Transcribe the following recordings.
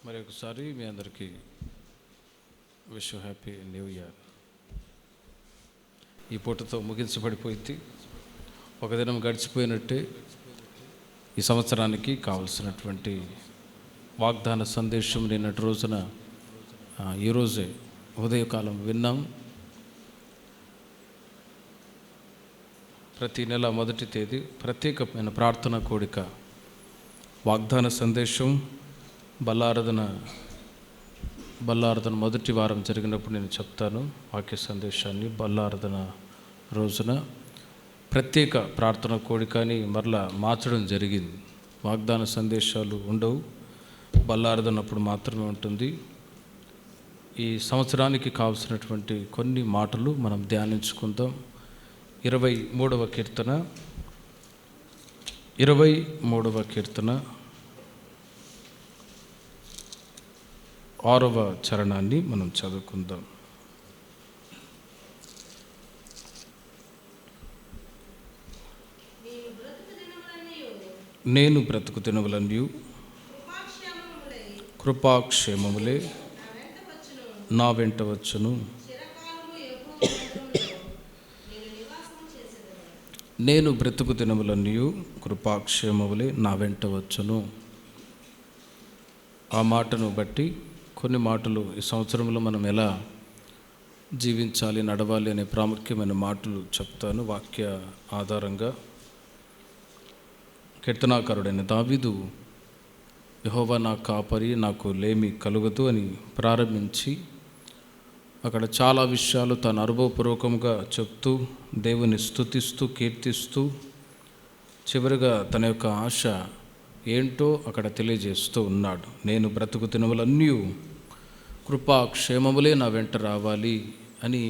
మరి ఒకసారి మీ అందరికీ విష్ హ్యాపీ న్యూ ఇయర్. ఈ పూటతో ముగించబడిపోయింది. ఒక దినం గడిచిపోయినట్టే ఈ సంవత్సరానికి కావలసినటువంటి వాగ్దాన సందేశం నిన్నటి రోజున ఈరోజే ఉదయకాలం విన్నాం. ప్రతి నెల మొదటి తేదీ ప్రత్యేకమైన ప్రార్థన కోడిక వాగ్దాన సందేశం బల్లారాధన మొదటి వారం జరిగినప్పుడు నేను చెప్తాను వాక్య సందేశాన్ని. బల్లారాధన రోజున ప్రత్యేక ప్రార్థన కోడికని మరలా మార్చడం జరిగింది. వాగ్దాన సందేశాలు ఉండవు, బల్లారాధన అప్పుడు మాత్రమే ఉంటుంది. ఈ సంవత్సరానికి కావలసినటువంటి కొన్ని మాటలు మనం ధ్యానించుకుందాం. 23వ కీర్తన 6వ చరణాన్ని మనం చదువుకుందాం. నేను బ్రతుకు దినములన్నీ కృపాక్షేమములే నా వెంట వచ్చును. నేను బ్రతుకు దినములన్నీ కృపాక్షేమములే నా వెంట వచ్చును. ఆ మాటను బట్టి కొన్ని మాటలు ఈ సంవత్సరంలో మనం ఎలా జీవించాలి, నడవాలి అనే ప్రాముఖ్యమైన మాటలు చెప్తాను వాక్య ఆధారంగా. కీర్తనాకారుడైన దావీదు యెహోవా నా కాపరి, నాకు లేమి కలుగదు అని ప్రారంభించి అక్కడ చాలా విషయాలు తన అనుభవపూర్వకంగా చెప్తూ దేవుని స్తుతిస్తూ కీర్తిస్తూ చివరిగా తన యొక్క ఆశ ఏంటో అక్కడ తెలియజేస్తూ ఉన్నాడు. నేను బ్రతుకు దినములన్నీ కృపాక్షేమములే నా వెంట రావాలి అని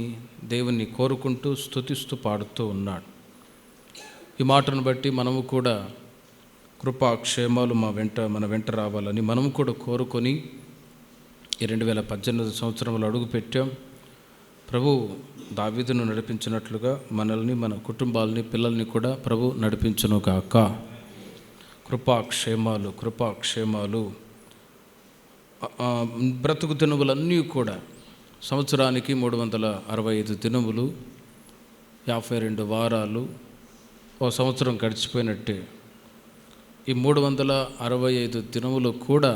దేవుణ్ణి కోరుకుంటూ స్తుతిస్తూ పాడుతూ ఉన్నాడు. ఈ మాటను బట్టి మనము కూడా కృపాక్షేమాలు మన వెంట రావాలని మనము కూడా కోరుకొని ఈ 2018 సంవత్సరంలో అడుగుపెట్టాం. ప్రభు దావీదును నడిపించినట్లుగా మనల్ని, మన కుటుంబాలని, పిల్లల్ని కూడా ప్రభు నడిపించును గాక. కృపాక్షేమాలు బ్రతుకు దినములన్నీ కూడా సంవత్సరానికి 365 దినములు, 52 వారాలు, ఒక సంవత్సరం గడిచిపోయినట్టే. ఈ 365 దినములు కూడా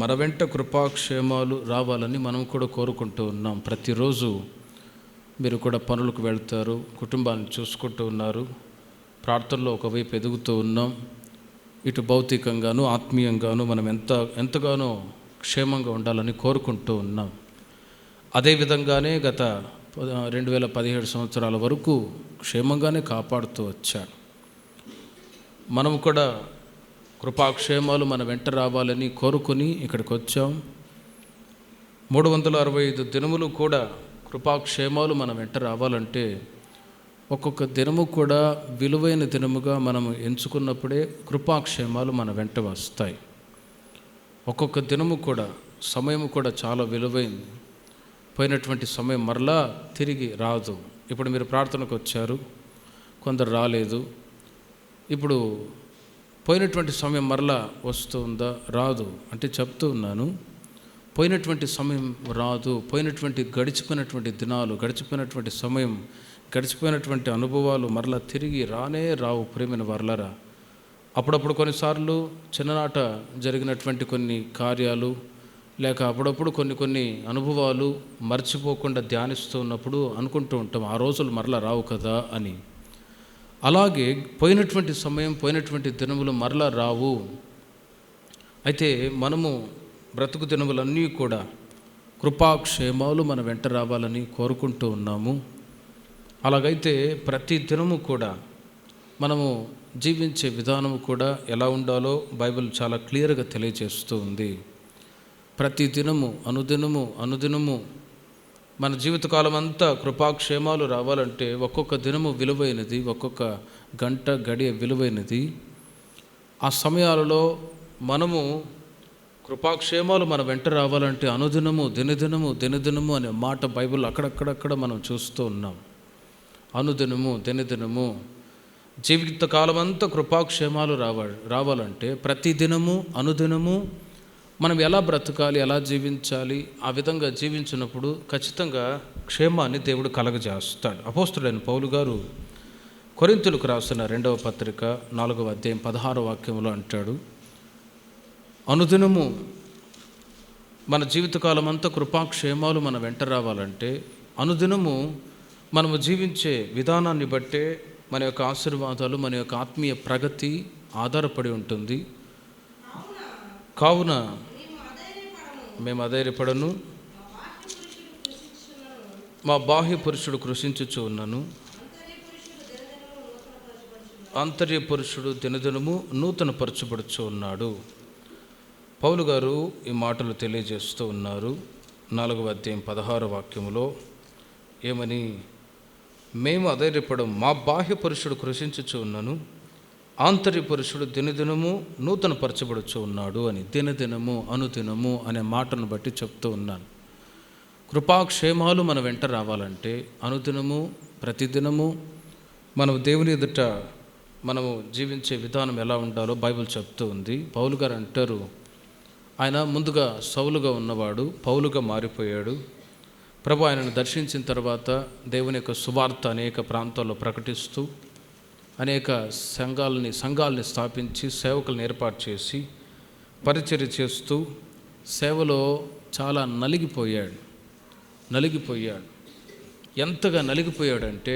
మన వెంట కృపాక్షేమాలు రావాలని మనం కూడా కోరుకుంటూ ఉన్నాం. ప్రతిరోజు మీరు కూడా పనులకు వెళ్తారు, కుటుంబాన్ని చూసుకుంటూ ఉన్నారు, ప్రార్థనలో ఒకవైపు ఎదుగుతూ ఉన్నాం. ఇటు భౌతికంగాను ఆత్మీయంగాను మనం ఎంతగానో క్షేమంగా ఉండాలని కోరుకుంటూ ఉన్నాం. అదేవిధంగానే గత 2017 సంవత్సరాల వరకు క్షేమంగానే కాపాడుతూ వచ్చాడు. మనం కూడా కృపాక్షేమాలు మన వెంట రావాలని కోరుకొని ఇక్కడికి వచ్చాం. 365 దినములు కూడా కృపాక్షేమాలు మన వెంట రావాలంటే ఒక్కొక్క దినము కూడా విలువైన దినముగా మనం ఎంచుకున్నప్పుడే కృపాక్షేమాలు మన వెంట వస్తాయి. ఒక్కొక్క దినము కూడా, సమయం కూడా చాలా విలువైంది. పోయినటువంటి సమయం మరలా తిరిగి రాదు. ఇప్పుడు మీరు ప్రార్థనకు వచ్చారు, కొందరు రాలేదు. ఇప్పుడు పోయినటువంటి సమయం మరలా వస్తుందా? రాదు. అంటే చెప్తూ ఉన్నాను, పోయినటువంటి సమయం రాదు. గడిచిపోయినటువంటి దినాలు, గడిచిపోయినటువంటి సమయం, గడిచిపోయినటువంటి అనుభవాలు మరలా తిరిగి రానే రావు. ప్రేమైన వర్లరా, అప్పుడప్పుడు కొన్నిసార్లు చిన్ననాట జరిగినటువంటి కొన్ని కార్యాలు, లేక అప్పుడప్పుడు కొన్ని అనుభవాలు మర్చిపోకుండా ధ్యానిస్తూ ఉన్నప్పుడు అనుకుంటూ ఉంటాం, ఆ రోజులు మరలా రావు కదా అని. అలాగే పోయినటువంటి సమయం, పోయినటువంటి దినములు మరలా రావు. అయితే మనము బ్రతుకు దినములన్నీ కూడా కృపాక్షేమాలు మన వెంట రావాలని కోరుకుంటూ ఉన్నాము. అలాగైతే ప్రతి దినము కూడా మనము జీవించే విధానము కూడా ఎలా ఉండాలో బైబిల్ చాలా క్లియర్గా తెలియజేస్తూ ఉంది. ప్రతి దినము, అనుదినము మన జీవితకాలం అంతా కృపాక్షేమాలు రావాలంటే ఒక్కొక్క దినము విలువైనది, ఒక్కొక్క గంట గడియ విలువైనది. ఆ సమయాలలో మనము కృపాక్షేమాలు మన వెంట రావాలంటే అనుదినము, దినదినము అనే మాట బైబిల్ అక్కడక్కడ మనం చూస్తూ ఉన్నాం. దినదినము జీవితకాలం అంతా కృపాక్షేమాలు రావాలంటే ప్రతి దినము, అనుదినము మనం ఎలా బ్రతకాలి, ఎలా జీవించాలి, ఆ విధంగా జీవించినప్పుడు ఖచ్చితంగా క్షేమాన్ని దేవుడు కలగజేస్తాడు. అపోస్తుడైన పౌలు గారు కొరింథీయులకు రాసిన 2వ పత్రిక 4వ అధ్యాయం 16వ వాక్యంలో అంటాడు, అనుదినము మన జీవితకాలం అంతా కృపాక్షేమాలు మన వెంట రావాలంటే అనుదినము మనము జీవించే విధానాన్ని బట్టే మన యొక్క ఆశీర్వాదాలు, మన యొక్క ఆత్మీయ ప్రగతి ఆధారపడి ఉంటుంది. కావున మేము అధైర్యపడను, మా బాహ్య పురుషుడు కృషించుచు ఉన్నాను, ఆంతర్య పురుషుడు దినదినము నూతన పరచబడుచు ఉన్నాడు. పౌలు గారు ఈ మాటలు తెలియజేస్తూ ఉన్నారు. 4వ అధ్యాయం 16వ వాక్యములో ఏమని, మేము అధైర్యపడం, మా బాహ్య పురుషుడు కృషించుచు ఉన్నాను, ఆంతర్య పురుషుడు దినదినము నూతన పరచబడుచు ఉన్నాడు అని, దినదినము అనుదినము అనే మాటను బట్టి చెప్తూ ఉన్నాను. కృపాక్షేమాలు మన వెంట రావాలంటే అనుదినము ప్రతిదినము మనం దేవుని ఎదుట మనము జీవించే విధానం ఎలా ఉండాలో బైబిల్ చెప్తూ ఉంది. పౌలు గారు అంటారు, ఆయన ముందుగా సౌలుగా ఉన్నవాడు పౌలుగా మారిపోయాడు. ప్రభు ఆయనను దర్శించిన తర్వాత దేవుని యొక్క సువార్త అనేక ప్రాంతాల్లో ప్రకటిస్తూ అనేక సంఘాలని స్థాపించి సేవకులను ఏర్పాటు చేసి పరిచర్య చేస్తూ సేవలో చాలా నలిగిపోయాడు. ఎంతగా నలిగిపోయాడంటే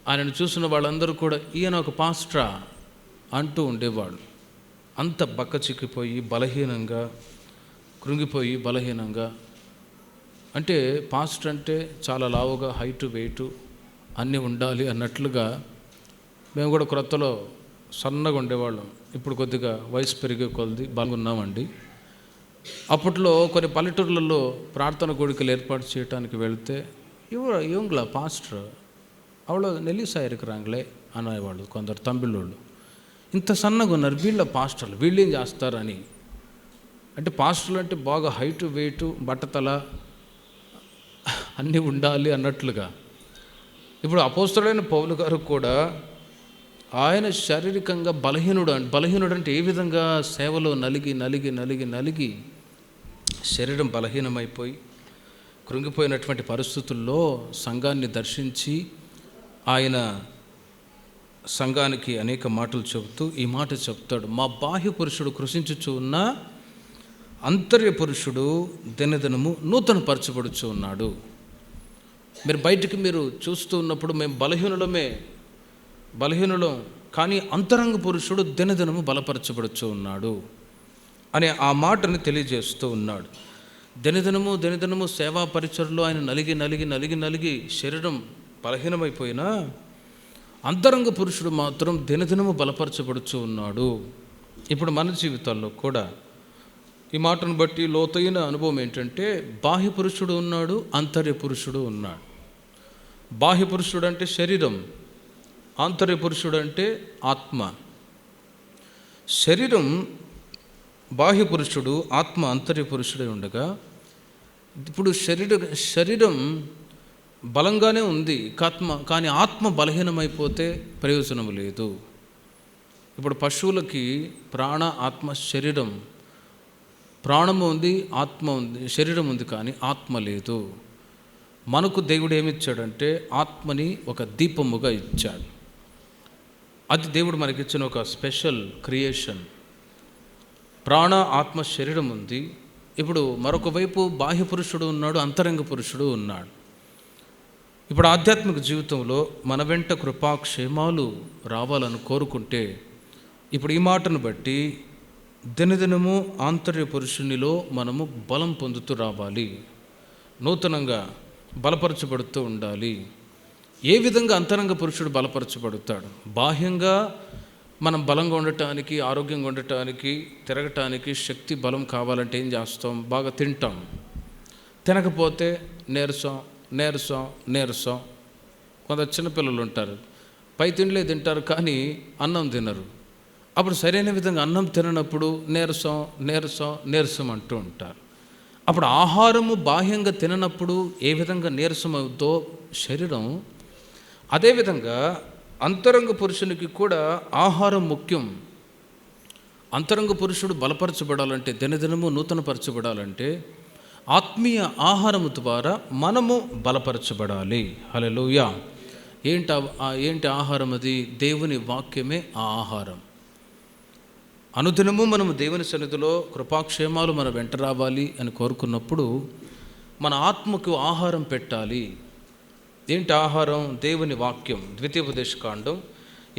ఆయనను చూసిన వాళ్ళందరూ కూడా ఈయన ఒక పాస్టరా అంటూ ఉండేవాడు. అంత బక్కచిక్కిపోయి బలహీనంగా, కృంగిపోయి బలహీనంగా, అంటే పాస్టర్ అంటే చాలా లావుగా, హైటు వెయిటు అన్నీ ఉండాలి అన్నట్లుగా. మేము కూడా క్రొత్తలో సన్నగా ఉండేవాళ్ళం, ఇప్పుడు కొద్దిగా వయసు పెరిగే కొద్ది బాగున్నామండి. అప్పట్లో కొన్ని పల్లెటూర్లలో ప్రార్థన కోడికలు ఏర్పాటు చేయడానికి వెళితే ఇవంగ్లా పాస్టర్ అవళ నెల్లిసాయి இருக்கிறாங்களே అనేవాళ్ళు కొందరు తమిళోళ్ళు. ఇంత సన్నగా ఉన్నారు వీళ్ళ పాస్టర్లు, వీళ్ళేం చేస్తారని. అంటే పాస్టర్లు అంటే బాగా హైటు వెయిటు బట్టతల అన్నీ ఉండాలి అన్నట్లుగా. ఇప్పుడు అపోస్తలుడైన పౌలు గారు కూడా ఆయన శారీరకంగా బలహీనుడు అంటే ఏ విధంగా సేవలో నలిగి శరీరం బలహీనమైపోయి కృంగిపోయినటువంటి పరిస్థితుల్లో సంఘాన్ని దర్శించి ఆయన సంఘానికి అనేక మాటలు చెబుతూ ఈ మాట చెప్తాడు, మా బాహ్య పురుషుడు కృషించుచు ఉన్న ఆంతర్య పురుషుడు దినదినము నూతన పరచబడుచు ఉన్నాడు. మీరు బయటికి చూస్తూ ఉన్నప్పుడు మేము బలహీనులం కానీ అంతరంగ పురుషుడు దినదినము బలపరచబడుచు ఉన్నాడు అనే ఆ మాటని తెలియజేస్తూ ఉన్నాడు. దినదినము సేవా పరిచర్లో ఆయన నలిగి శరీరం బలహీనమైపోయినా అంతరంగ పురుషుడు మాత్రం దినదినము బలపరచబడుచు ఉన్నాడు. ఇప్పుడు మన జీవితాల్లో కూడా ఈ మాటను బట్టి లోతైన అనుభవం ఏంటంటే బాహ్య పురుషుడు ఉన్నాడు, ఆంతర్య పురుషుడు ఉన్నాడు. బాహ్య పురుషుడు అంటే శరీరం, ఆంతర్య పురుషుడు అంటే ఆత్మ. శరీరం బాహ్య పురుషుడు, ఆత్మ ఆంతర్య పురుషుడే ఉండగా ఇప్పుడు శరీరం బలంగానే ఉంది కానీ ఆత్మ బలహీనమైపోతే ప్రయోజనం లేదు. ఇప్పుడు పశువులకి ప్రాణ ఆత్మ శరీరం, ప్రాణము ఉంది, ఆత్మ ఉంది, శరీరం ఉంది కానీ ఆత్మ లేదు. మనకు దేవుడు ఏమిచ్చాడంటే ఆత్మని ఒక దీపముగా ఇచ్చాడు. అది దేవుడు మనకిచ్చిన ఒక స్పెషల్ క్రియేషన్. ప్రాణ ఆత్మ శరీరం ఉంది. ఇప్పుడు మరొక వైపు బాహ్య పురుషుడు ఉన్నాడు, అంతరంగ పురుషుడు ఉన్నాడు. ఇప్పుడు ఆధ్యాత్మిక జీవితంలో మన వెంట కృపాక్షేమాలు రావాలని కోరుకుంటే ఇప్పుడు ఈ మాటను బట్టి దినదినము ఆంతర్య పురుషునిలో మనము బలం పొందుతూ రావాలి, నూతనంగా బలపరచబడుతూ ఉండాలి. ఏ విధంగా అంతరంగ పురుషుడు బలపరచబడతాడు? బాహ్యంగా మనం బలంగా ఉండటానికి, ఆరోగ్యంగా ఉండటానికి, తిరగటానికి శక్తి బలం కావాలంటే ఏం చేస్తాం? బాగా తింటాం. తినకపోతే నీరసం. కొంత చిన్నపిల్లలు ఉంటారు, పై తిండిలే తింటారు కానీ అన్నం తినరు. అప్పుడు సరైన విధంగా అన్నం తిననప్పుడు నీరసం అంటూ ఉంటారు. అప్పుడు ఆహారము బాహ్యంగా తిననప్పుడు ఏ విధంగా నీరసం అవుతుందో శరీరం, అదేవిధంగా అంతరంగ పురుషునికి కూడా ఆహారం ముఖ్యం. అంతరంగ పురుషుడు బలపరచబడాలంటే, దినదినము నూతనపరచబడాలంటే ఆత్మీయ ఆహారము ద్వారా మనము బలపరచబడాలి. హల్లెలూయా. ఏంటి ఆహారం? అది దేవుని వాక్యమే ఆ ఆహారం. అనుదినము మనము దేవుని సన్నిధిలో కృపాక్షేమాలు మన వెంట రావాలి అని కోరుకున్నప్పుడు మన ఆత్మకు ఆహారం పెట్టాలి. ఏంటి ఆహారం? దేవుని వాక్యం. ద్వితీయోపదేశకాండం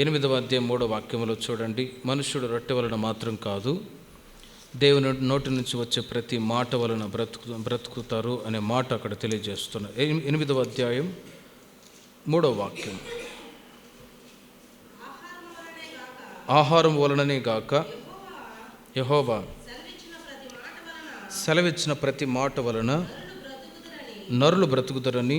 8వ అధ్యాయం 3వ వాక్యంలో చూడండి, మనుష్యుడు రొట్టె వలన మాత్రం కాదు, దేవుని నోటి నుంచి వచ్చే ప్రతి మాట వలన బ్రతుకుతారు అనే మాట అక్కడ తెలియజేస్తున్నారు. 8వ అధ్యాయం 3వ వాక్యం. ఆహారం వలననే గాక యెహోవా సెలవిచ్చిన ప్రతి మాట వలన నరులు బ్రతుకుతారని.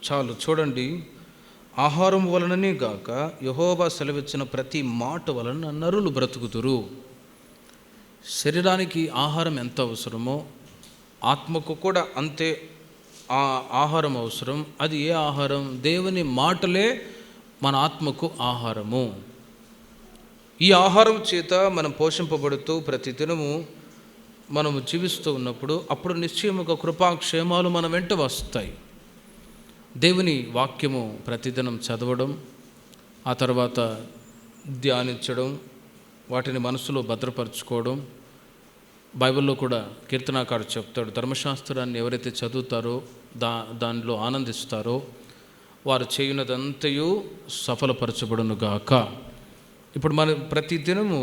చాలు చూడండి, ఆహారం వలననే గాక యెహోవా సెలవిచ్చిన ప్రతి మాట వలన నరులు బ్రతుకుతురు. శరీరానికి ఆహారం ఎంత అవసరమో ఆత్మకు కూడా అంతే ఆహారం అవసరం. అది ఏ ఆహారం? దేవుని మాటలే మన ఆత్మకు ఆహారము. ఈ ఆహారం చేత మనం పోషింపబడుతూ ప్రతిదినము మనము జీవిస్తూ ఉన్నప్పుడు అప్పుడు నిశ్చయముగా కృపాక్షేమాలు మన వెంట వస్తాయి. దేవుని వాక్యము ప్రతిదినం చదవడం, ఆ తర్వాత ధ్యానించడం, వాటిని మనసులో భద్రపరచుకోవడం. బైబిల్లో కూడా కీర్తనాకారుడు చెప్తాడు, ధర్మశాస్త్రాన్ని ఎవరైతే చదువుతారో దానిలో ఆనందిస్తారో వారు చేయునదంతయు సఫలపరచబడునుగాక. ఇప్పుడు మన ప్రతిదినము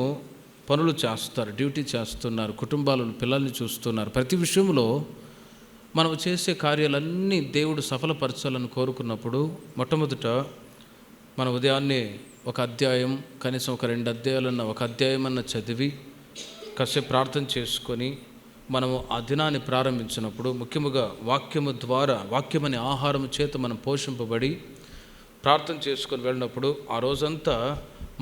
పనులు చేస్తారు, డ్యూటీ చేస్తున్నారు, కుటుంబాలను పిల్లల్ని చూస్తున్నారు. ప్రతి విషయంలో మనం చేసే కార్యాలన్నీ దేవుడు సఫలపరచాలని కోరుకున్నప్పుడు మొట్టమొదట మన ఉదయాన్నే ఒక అధ్యాయం, కనీసం ఒక 2 అధ్యాయాలన్న, ఒక అధ్యాయమన్న చదివి కాసేపు ప్రార్థన చేసుకొని మనము ఆ దినాన్ని ప్రారంభించినప్పుడు, ముఖ్యముగా వాక్యము ద్వారా, వాక్యమనే ఆహారం చేత మనం పోషింపబడి ప్రార్థన చేసుకొని వెళ్ళినప్పుడు ఆ రోజంతా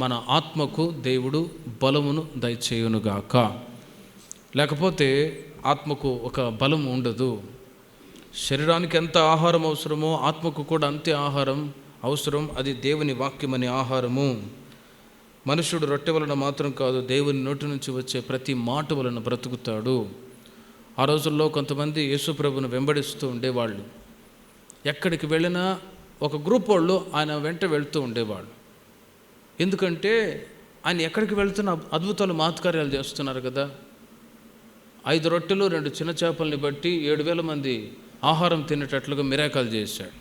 మన ఆత్మకు దేవుడు బలమును దయచేయునుగాక. లేకపోతే ఆత్మకు ఒక బలం ఉండదు. శరీరానికి ఎంత ఆహారం అవసరమో ఆత్మకు కూడా అంతే ఆహారం అవసరం. అది దేవుని వాక్యమనే ఆహారము. మనుషుడు రొట్టె వలన మాత్రం కాదు, దేవుని నోటి నుంచి వచ్చే ప్రతి మాట వలన బ్రతుకుతాడు. ఆ రోజుల్లో కొంతమంది యేసు ప్రభువును వెంబడిస్తూ ఉండేవాళ్ళు. ఎక్కడికి వెళ్ళినా ఒక గ్రూప్ వాళ్ళు ఆయన వెంట వెళ్తూ ఉండేవాళ్ళు. ఎందుకంటే ఆయన ఎక్కడికి వెళ్తున్న అద్భుతాలు, మహత్కార్యాలు చేస్తున్నారు కదా. 5 రొట్టెలు 2 చిన్న చేపల్ని బట్టి 7,000 మంది ఆహారం తినేటట్లుగా మిరాకాలు చేశాడు.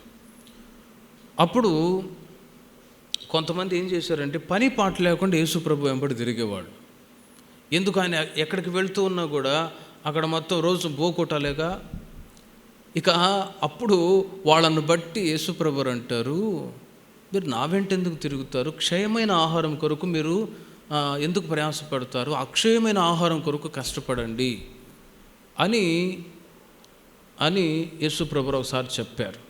అప్పుడు కొంతమంది ఏం చేశారంటే పని పాట లేకుండా యేసు ప్రభు వెంబడి తిరిగేవాళ్ళు. ఎందుకు? ఆయన ఎక్కడికి వెళ్తూ ఉన్నా కూడా అక్కడ మొత్తం రోజు బోకొట్టాలేగా. ఇక అప్పుడు వాళ్ళను బట్టి యేసు ప్రభు అంటారు, మీరు నా వెంట ఎందుకు తిరుగుతారు? క్షయమైన ఆహారం కొరకు మీరు ఎందుకు ప్రయాసపడతారు? అక్షయమైన ఆహారం కొరకు కష్టపడండి అని యేసు ప్రభు ఒకసారి చెప్పారు.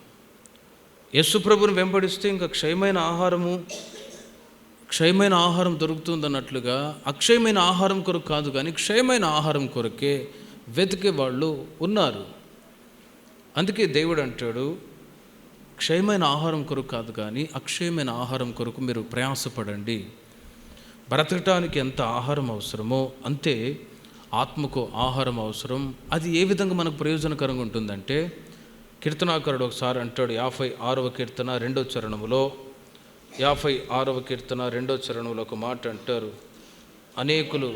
యేసు ప్రభుని వెంబడిస్తే ఇంకా క్షయమైన ఆహారం దొరుకుతుందన్నట్లుగా అక్షయమైన ఆహారం కొరకు కాదు, కానీ క్షయమైన ఆహారం కొరకే వెతికే వాళ్ళు ఉన్నారు. అందుకే దేవుడు అంటాడు, క్షయమైన ఆహారం కొరకు కాదు కానీ అక్షయమైన ఆహారం కొరకు మీరు ప్రయాసపడండి. బ్రతకటానికి ఎంత ఆహారం అవసరమో అంతే ఆత్మకు ఆహారం అవసరం. అది ఏ విధంగా మనకు ప్రయోజనకరంగా ఉంటుందంటే, కీర్తనాకారుడు ఒకసారి అంటాడు, 56వ కీర్తన 2వ చరణములో, 56వ కీర్తన 2వ చరణంలో ఒక మాట అంటారు, అనేకులు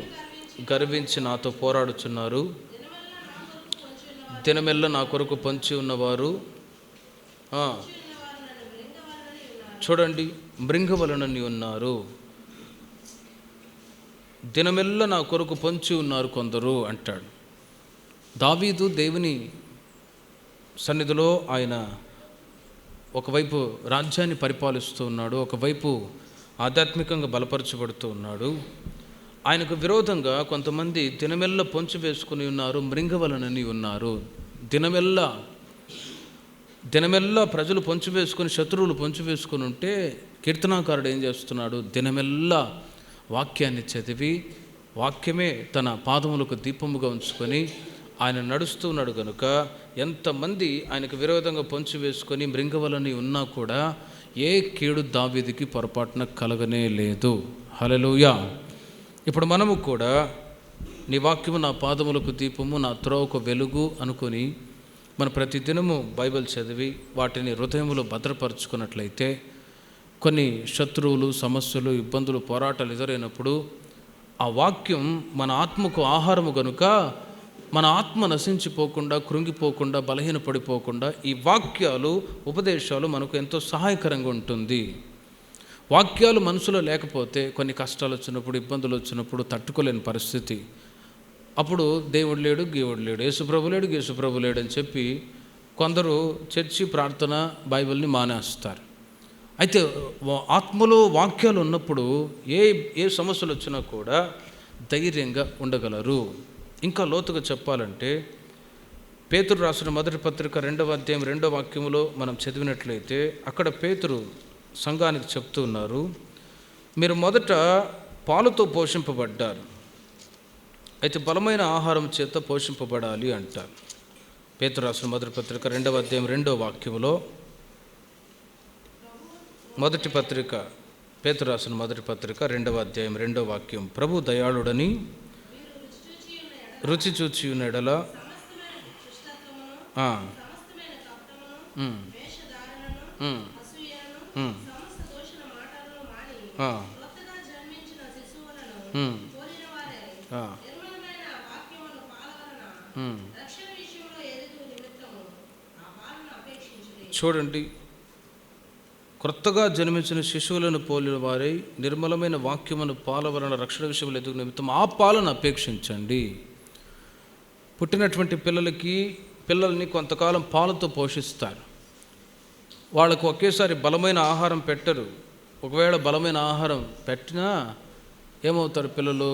గర్వించి నాతో పోరాడుచున్నారు, దినమెల్ల నా కొరకు పొంచి ఉన్నవారు. చూడండి, మృంగవలనని ఉన్నారు, దినమెల్ల నా కొరకు పొంచి ఉన్నారు కొందరు అంటాడు. దావీదు దేవుని సన్నిధిలో ఆయన ఒకవైపు రాజ్యాన్ని పరిపాలిస్తూ ఉన్నాడు, ఒకవైపు ఆధ్యాత్మికంగా బలపరచబడుతూ ఉన్నాడు. ఆయనకు విరోధంగా కొంతమంది దినమెల్ల పొంచి వేసుకుని ఉన్నారు, మృంగవలనని ఉన్నారు. దినమెల్లా ప్రజలు పొంచి వేసుకొని, శత్రువులు పొంచి వేసుకుని ఉంటే కీర్తనాకారుడు ఏం చేస్తున్నాడు? దినమెల్లా వాక్యాన్ని చదివి, వాక్యమే తన పాదములకు దీపముగా ఉంచుకొని ఆయన నడుస్తూ ఉన్నాడు. కనుక ఎంతమంది ఆయనకు విరోధంగా పొంచి వేసుకొని మృంగవలని ఉన్నా కూడా ఏ కీడు దావీదుకి పొరపాటున కలగనే లేదు. హల్లెలూయా. ఇప్పుడు మనము కూడా నీ వాక్యము నా పాదములకు దీపము, నా త్రోవకు వెలుగు అనుకొని మన ప్రతిదినము బైబిల్ చదివి వాటిని హృదయములో భద్రపరుచుకున్నట్లయితే కొన్ని శత్రువులు, సమస్యలు, ఇబ్బందులు, పోరాటాలు ఎదురైనప్పుడు ఆ వాక్యం మన ఆత్మకు ఆహారము గనుక మన ఆత్మ నశించిపోకుండా, కృంగిపోకుండా, బలహీనపడిపోకుండా ఈ వాక్యాలు, ఉపదేశాలు మనకు ఎంతో సహాయకరంగా ఉంటుంది. వాక్యాలు మనసులో లేకపోతే కొన్ని కష్టాలు వచ్చినప్పుడు, ఇబ్బందులు వచ్చినప్పుడు తట్టుకోలేని పరిస్థితి. అప్పుడు దేవుడు లేడు, గీవుడు లేడు, యేసుప్రభు లేడు, యేసుప్రభు లేడు అని చెప్పి కొందరు చర్చి, ప్రార్థన, బైబిల్ని మానేస్తారు. అయితే ఆత్మలో వాక్యాలు ఉన్నప్పుడు ఏ సమస్యలు వచ్చినా కూడా ధైర్యంగా ఉండగలరు. ఇంకా లోతుగా చెప్పాలంటే పేతురు రాసిన మొదటి పత్రిక 2వ అధ్యాయం 2వ వాక్యములో మనం చదివినట్లయితే అక్కడ పేతురు సంఘానికి చెప్తూ ఉన్నారు, మీరు మొదట పాలుతో పోషింపబడ్డారు, అయితే బలమైన ఆహారం చేత పోషింపబడాలి అంటారు. పేతురు రాసిన మొదటి పత్రిక 2వ అధ్యాయం 2వ వాక్యములో, మొదటి పత్రిక పేతురు రాసిన మొదటి పత్రిక 2వ అధ్యాయం 2వ వాక్యం, ప్రభు దయాళుడని రుచి చూచి ఉన్న ఎడల చూడండి, క్రొత్తగా జన్మించిన శిశువులను పోలిన వారై నిర్మలమైన వాక్యమును పాల వలన రక్షణ విషయంలో ఎదుగు నిమిత్తం ఆ పాలను అపేక్షించండి. పుట్టినటువంటి పిల్లల్ని కొంతకాలం పాలతో పోషిస్తారు. వాళ్ళకు ఒకేసారి బలమైన ఆహారం పెట్టరు. ఒకవేళ బలమైన ఆహారం పెట్టినా ఏమవుతారు పిల్లలు?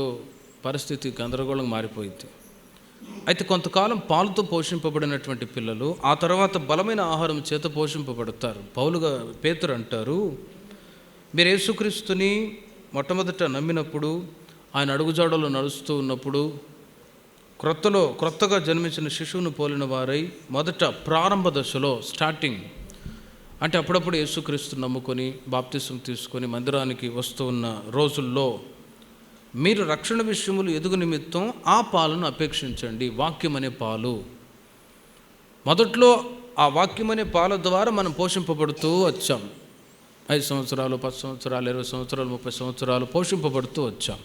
పరిస్థితి గందరగోళంగా మారిపోయింది. అయితే కొంతకాలం పాలతో పోషింపబడినటువంటి పిల్లలు ఆ తర్వాత బలమైన ఆహారం చేత పోషింపబడతారు. పేతురు అంటారు, మీరు యేసుక్రీస్తుని మొట్టమొదట నమ్మినప్పుడు, ఆయన అడుగుజాడలో నడుస్తూ ఉన్నప్పుడు క్రొత్తగా జన్మించిన శిశువును పోలిన వారై మొదట ప్రారంభ దశలో స్టార్టింగ్ అంటే అప్పుడప్పుడు యేసుక్రీస్తు నమ్ముకొని బాప్తిసం తీసుకొని మందిరానికి వస్తూ ఉన్న రోజుల్లో మీరు రక్షణ విషయములు ఎదుగు నిమిత్తం ఆ పాలను అపేక్షించండి. వాక్యం అనే పాలు. మొదట్లో ఆ వాక్యం అనే పాల ద్వారా మనం పోషింపబడుతూ వచ్చాం. 5 సంవత్సరాలు, 10 సంవత్సరాలు, 20 సంవత్సరాలు, 30 సంవత్సరాలు పోషింపబడుతూ వచ్చాం.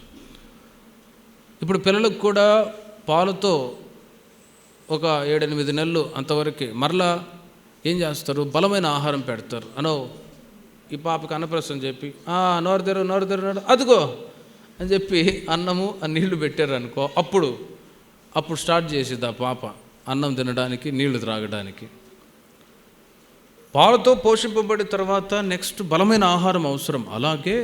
ఇప్పుడు పిల్లలకు కూడా పాలతో ఒక 7-8 నెలలు అంతవరకే మరలా ఏం చేస్తారు? బలమైన ఆహారం పెడతారు. ఈ పాపకి అన్నప్రసన్న చెప్పి నోరు తెరు అదిగో అని చెప్పి అన్నము నీళ్లు పెట్టారు అనుకో, అప్పుడు స్టార్ట్ చేసేది ఆ పాప అన్నం తినడానికి, నీళ్లు త్రాగడానికి. పాలతో పోషింపబడిన తర్వాత నెక్స్ట్ బలమైన ఆహారం అవసరం. అలాగే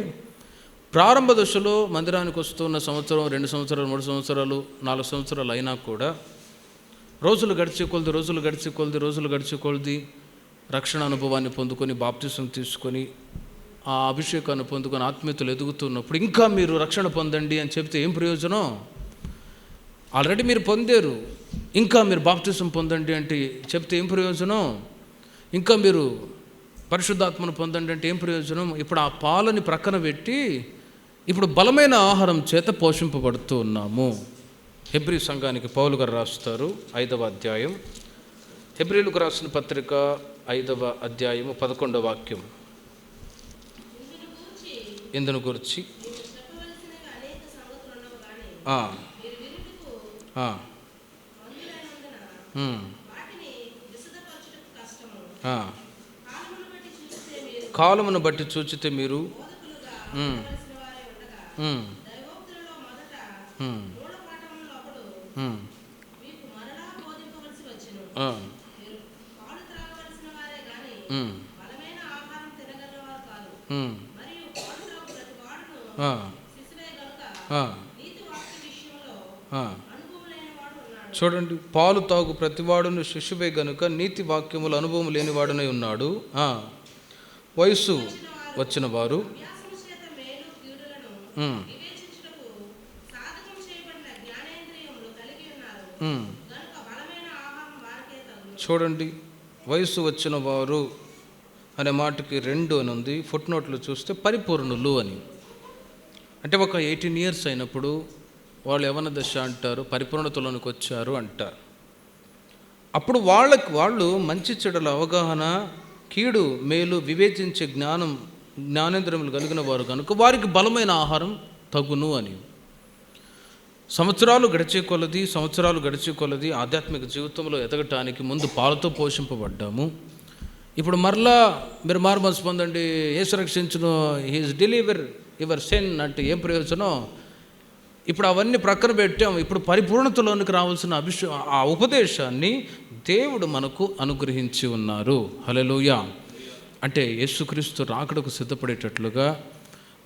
ప్రారంభ దశలో మందిరానికి వస్తున్న సంవత్సరం, 2 సంవత్సరాలు, 3 సంవత్సరాలు, 4 సంవత్సరాలు అయినా కూడా రోజులు గడిచి కొలది రక్షణ అనుభవాన్ని పొందుకొని, బాప్తిసం తీసుకొని, ఆ అభిషేకాన్ని పొందుకొని ఆత్మీయతలు ఎదుగుతున్నప్పుడు ఇంకా మీరు రక్షణ పొందండి అని చెప్తే ఏం ప్రయోజనం? ఆల్రెడీ మీరు పొందారు, ఇంకా మీరు బాప్తిసం పొందండి అంటే చెప్తే ఏం ప్రయోజనం? ఇంకా మీరు పరిశుద్ధాత్మను పొందండి అంటే ఏం ప్రయోజనం? ఇప్పుడు ఆ పాలని ప్రక్కన పెట్టి ఇప్పుడు బలమైన ఆహారం చేత పోషింపబడుతూ ఉన్నాము. హెబ్రీ సంఘానికి పౌలు గారు రాస్తారు 5వ అధ్యాయం, హెబ్రీలకు రాసిన పత్రిక 5వ అధ్యాయము 11వ వాక్యం. ఇందును గురించి కాలమును బట్టి చూచితే మీరు చూడండి, పాలు తాగు ప్రతివాడును శిశువే గనుక నీతి వాక్యములు అనుభవం లేనివాడునై ఉన్నాడు. వయస్సు వచ్చిన వారు చూడండి, వయస్సు వచ్చిన వారు అనే మాటకి 2 అని ఉంది. ఫుట్ నోట్లో చూస్తే పరిపూర్ణులు అని. అంటే ఒక 18 ఇయర్స్ అయినప్పుడు వాళ్ళు యవ్వన దశ అంటారు, పరిపూర్ణతలోనికి వచ్చారు అంటారు. అప్పుడు వాళ్ళు మంచి చెడుల అవగాహన, కీడు మేలు వివేచించే జ్ఞానేంద్రములు కలిగిన వారు కనుక వారికి బలమైన ఆహారం తగును అని. సంవత్సరాలు గడిచే కొలది ఆధ్యాత్మిక జీవితంలో ఎదగటానికి ముందు పాలతో పోషింపబడ్డాము. ఇప్పుడు మరలా మీరు మారుమనసు పొందండి, యేసు రక్షించును, హీఈస్ డెలివర్ యువర్ సిన్ అంటే ఏం ప్రయోజనం? ఇప్పుడు అవన్నీ ప్రక్కన పెట్టాము. ఇప్పుడు పరిపూర్ణతలోనికి రావాల్సిన ఆ ఉపదేశాన్ని దేవుడు మనకు అనుగ్రహించి ఉన్నారు. హల్లెలూయా. అంటే యేసుక్రీస్తు రాకడకు సిద్ధపడేటట్లుగా,